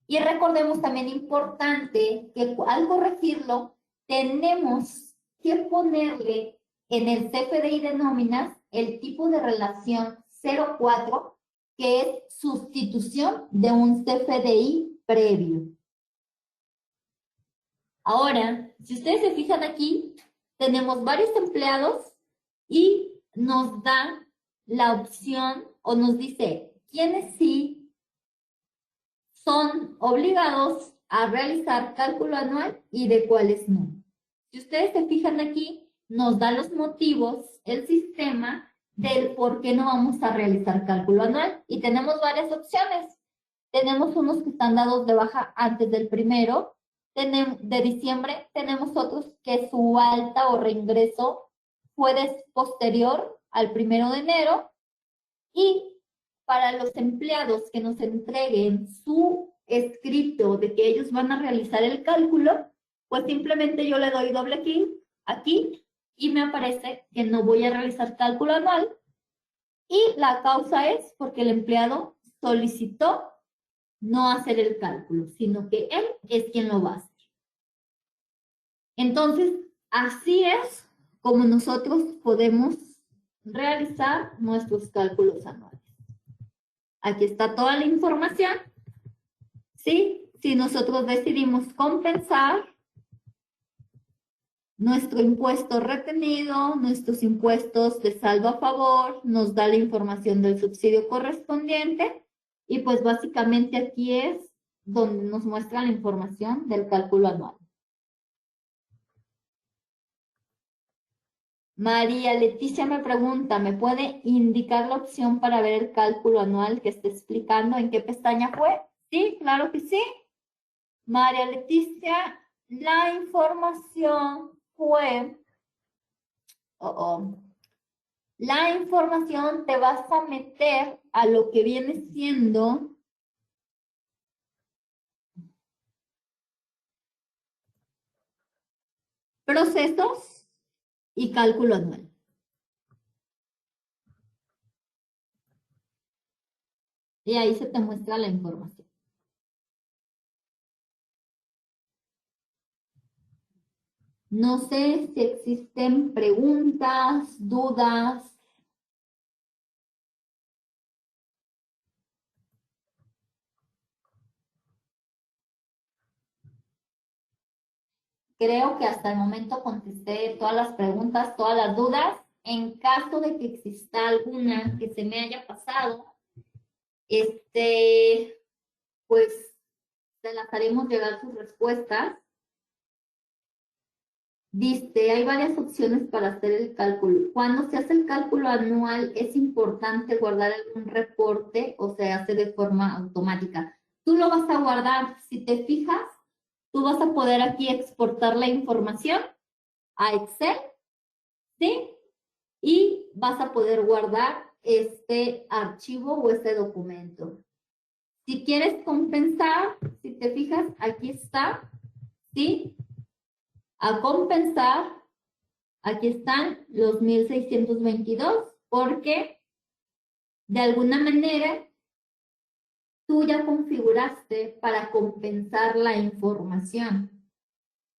Y recordemos también importante que al corregirlo tenemos que ponerle en el CFDI de nóminas el tipo de relación 04, que es sustitución de un CFDI previo. Ahora, si ustedes se fijan aquí, tenemos varios empleados y nos da la opción o nos dice quiénes sí son obligados a realizar cálculo anual y de cuáles no. Si ustedes se fijan aquí, nos da los motivos, el sistema, del por qué no vamos a realizar cálculo anual. Y tenemos varias opciones. Tenemos unos que están dados de baja antes del 1 de diciembre. Tenemos otros que su alta o reingreso fue posterior al 1 de enero. Y para los empleados que nos entreguen su escrito de que ellos van a realizar el cálculo, pues simplemente yo le doy doble clic aquí y me aparece que no voy a realizar cálculo anual, y la causa es porque el empleado solicitó no hacer el cálculo, sino que él es quien lo va a hacer. Entonces, así es como nosotros podemos realizar nuestros cálculos anuales. Aquí está toda la información. ¿Sí? Si nosotros decidimos compensar nuestro impuesto retenido, nuestros impuestos de saldo a favor, nos da la información del subsidio correspondiente y pues básicamente aquí es donde nos muestra la información del cálculo anual. María Leticia me pregunta, ¿me puede indicar la opción para ver el cálculo anual que esté explicando en qué pestaña fue? Sí, claro que sí. María Leticia, la información fue... La información te vas a meter a lo que viene siendo procesos y cálculo anual. Y ahí se te muestra la información. No sé si existen preguntas, dudas. Creo que hasta el momento contesté todas las preguntas, todas las dudas. En caso de que exista alguna que se me haya pasado, pues se las haremos llegar sus respuestas. Dice, hay varias opciones para hacer el cálculo. Cuando se hace el cálculo anual, es importante guardar algún reporte o se hace de forma automática. Tú lo vas a guardar, si te fijas, tú vas a poder aquí exportar la información a Excel, ¿sí? Y vas a poder guardar este archivo o este documento. Si quieres compensar, si te fijas, aquí está, ¿sí? A compensar, aquí están los 1622, porque de alguna manera tú ya configuraste para compensar la información.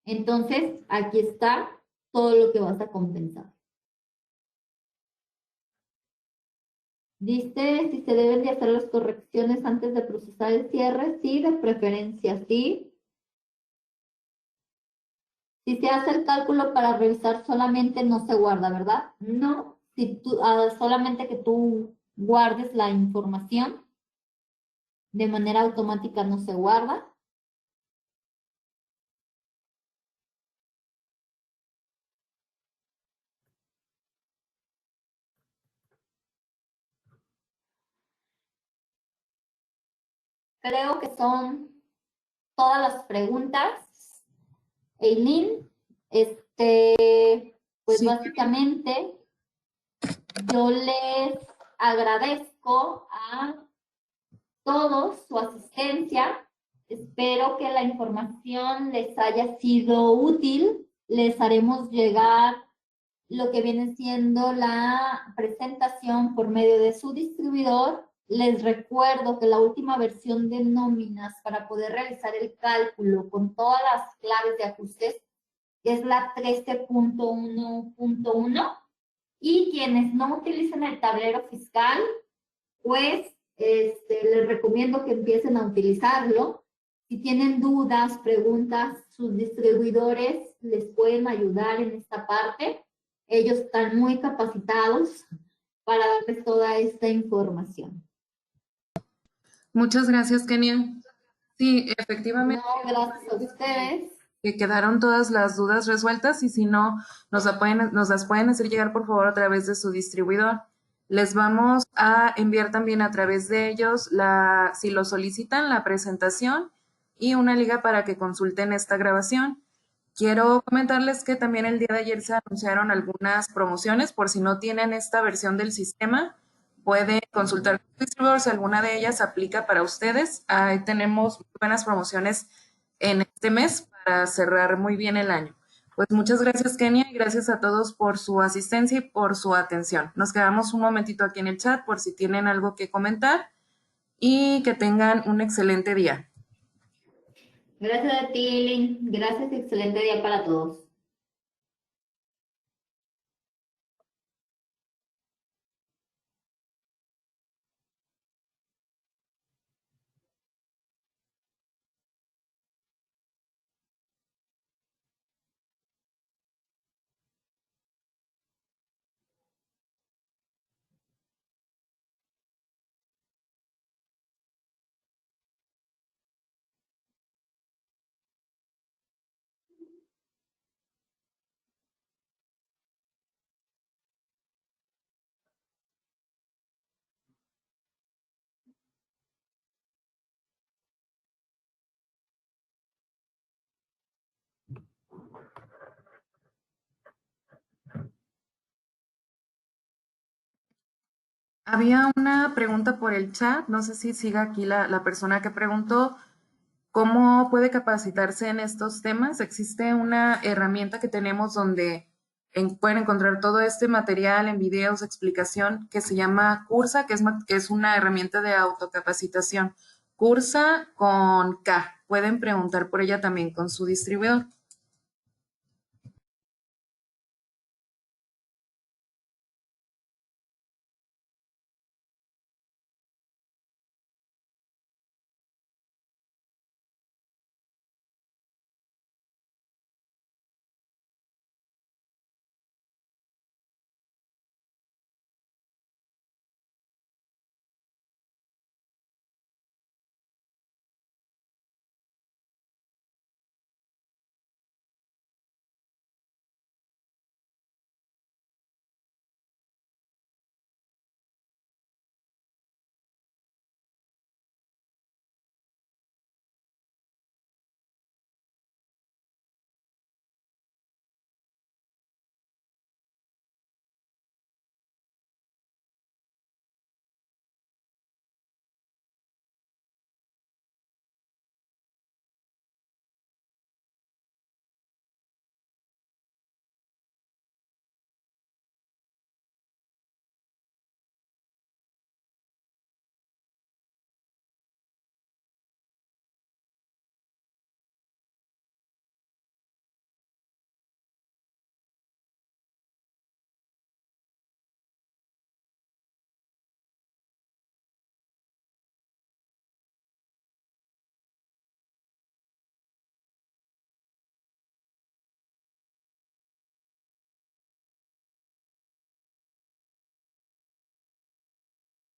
Entonces, aquí está todo lo que vas a compensar. Dice si se deben de hacer las correcciones antes de procesar el cierre. Sí, de preferencia, sí. Si se hace el cálculo para revisar solamente, no se guarda, ¿verdad? No, si tú, solamente que tú guardes la información de manera automática no se guarda. Creo que son todas las preguntas. Eileen, pues Sí, básicamente yo les agradezco a todos su asistencia. Espero que la información les haya sido útil. Les haremos llegar lo que viene siendo la presentación por medio de su distribuidor. Les recuerdo que la última versión de nóminas para poder realizar el cálculo con todas las claves de ajustes es la 13.1.1 y quienes no utilicen el tablero fiscal, pues les recomiendo que empiecen a utilizarlo. Si tienen dudas, preguntas, sus distribuidores les pueden ayudar en esta parte. Ellos están muy capacitados para darles toda esta información. muchas gracias, Kenia. Sí, No, efectivamente, gracias a ustedes. que quedaron todas las dudas resueltas y si no, nos las pueden hacer llegar por favor a través de su distribuidor. Les vamos a enviar también a través de ellos, si lo solicitan, la presentación y una liga para que consulten esta grabación. Quiero comentarles que también el día de ayer se anunciaron algunas promociones, por si no tienen esta versión del sistema, pueden consultar con su distribuidor si alguna de ellas aplica para ustedes. Ahí tenemos muy buenas promociones en este mes para cerrar muy bien el año. Pues muchas gracias, Kenia, y gracias a todos por su asistencia y por su atención. Nos quedamos un momentito aquí en el chat por si tienen algo que comentar y que tengan un excelente día. Gracias a ti, Lynn. Gracias, excelente día para todos. Había una pregunta por el chat, no sé si siga aquí la persona que preguntó, ¿cómo puede capacitarse en estos temas? Existe una herramienta que tenemos donde pueden encontrar todo este material en videos, explicación, que se llama Cursa, que es una herramienta de autocapacitación. Cursa con K. Pueden preguntar por ella también con su distribuidor.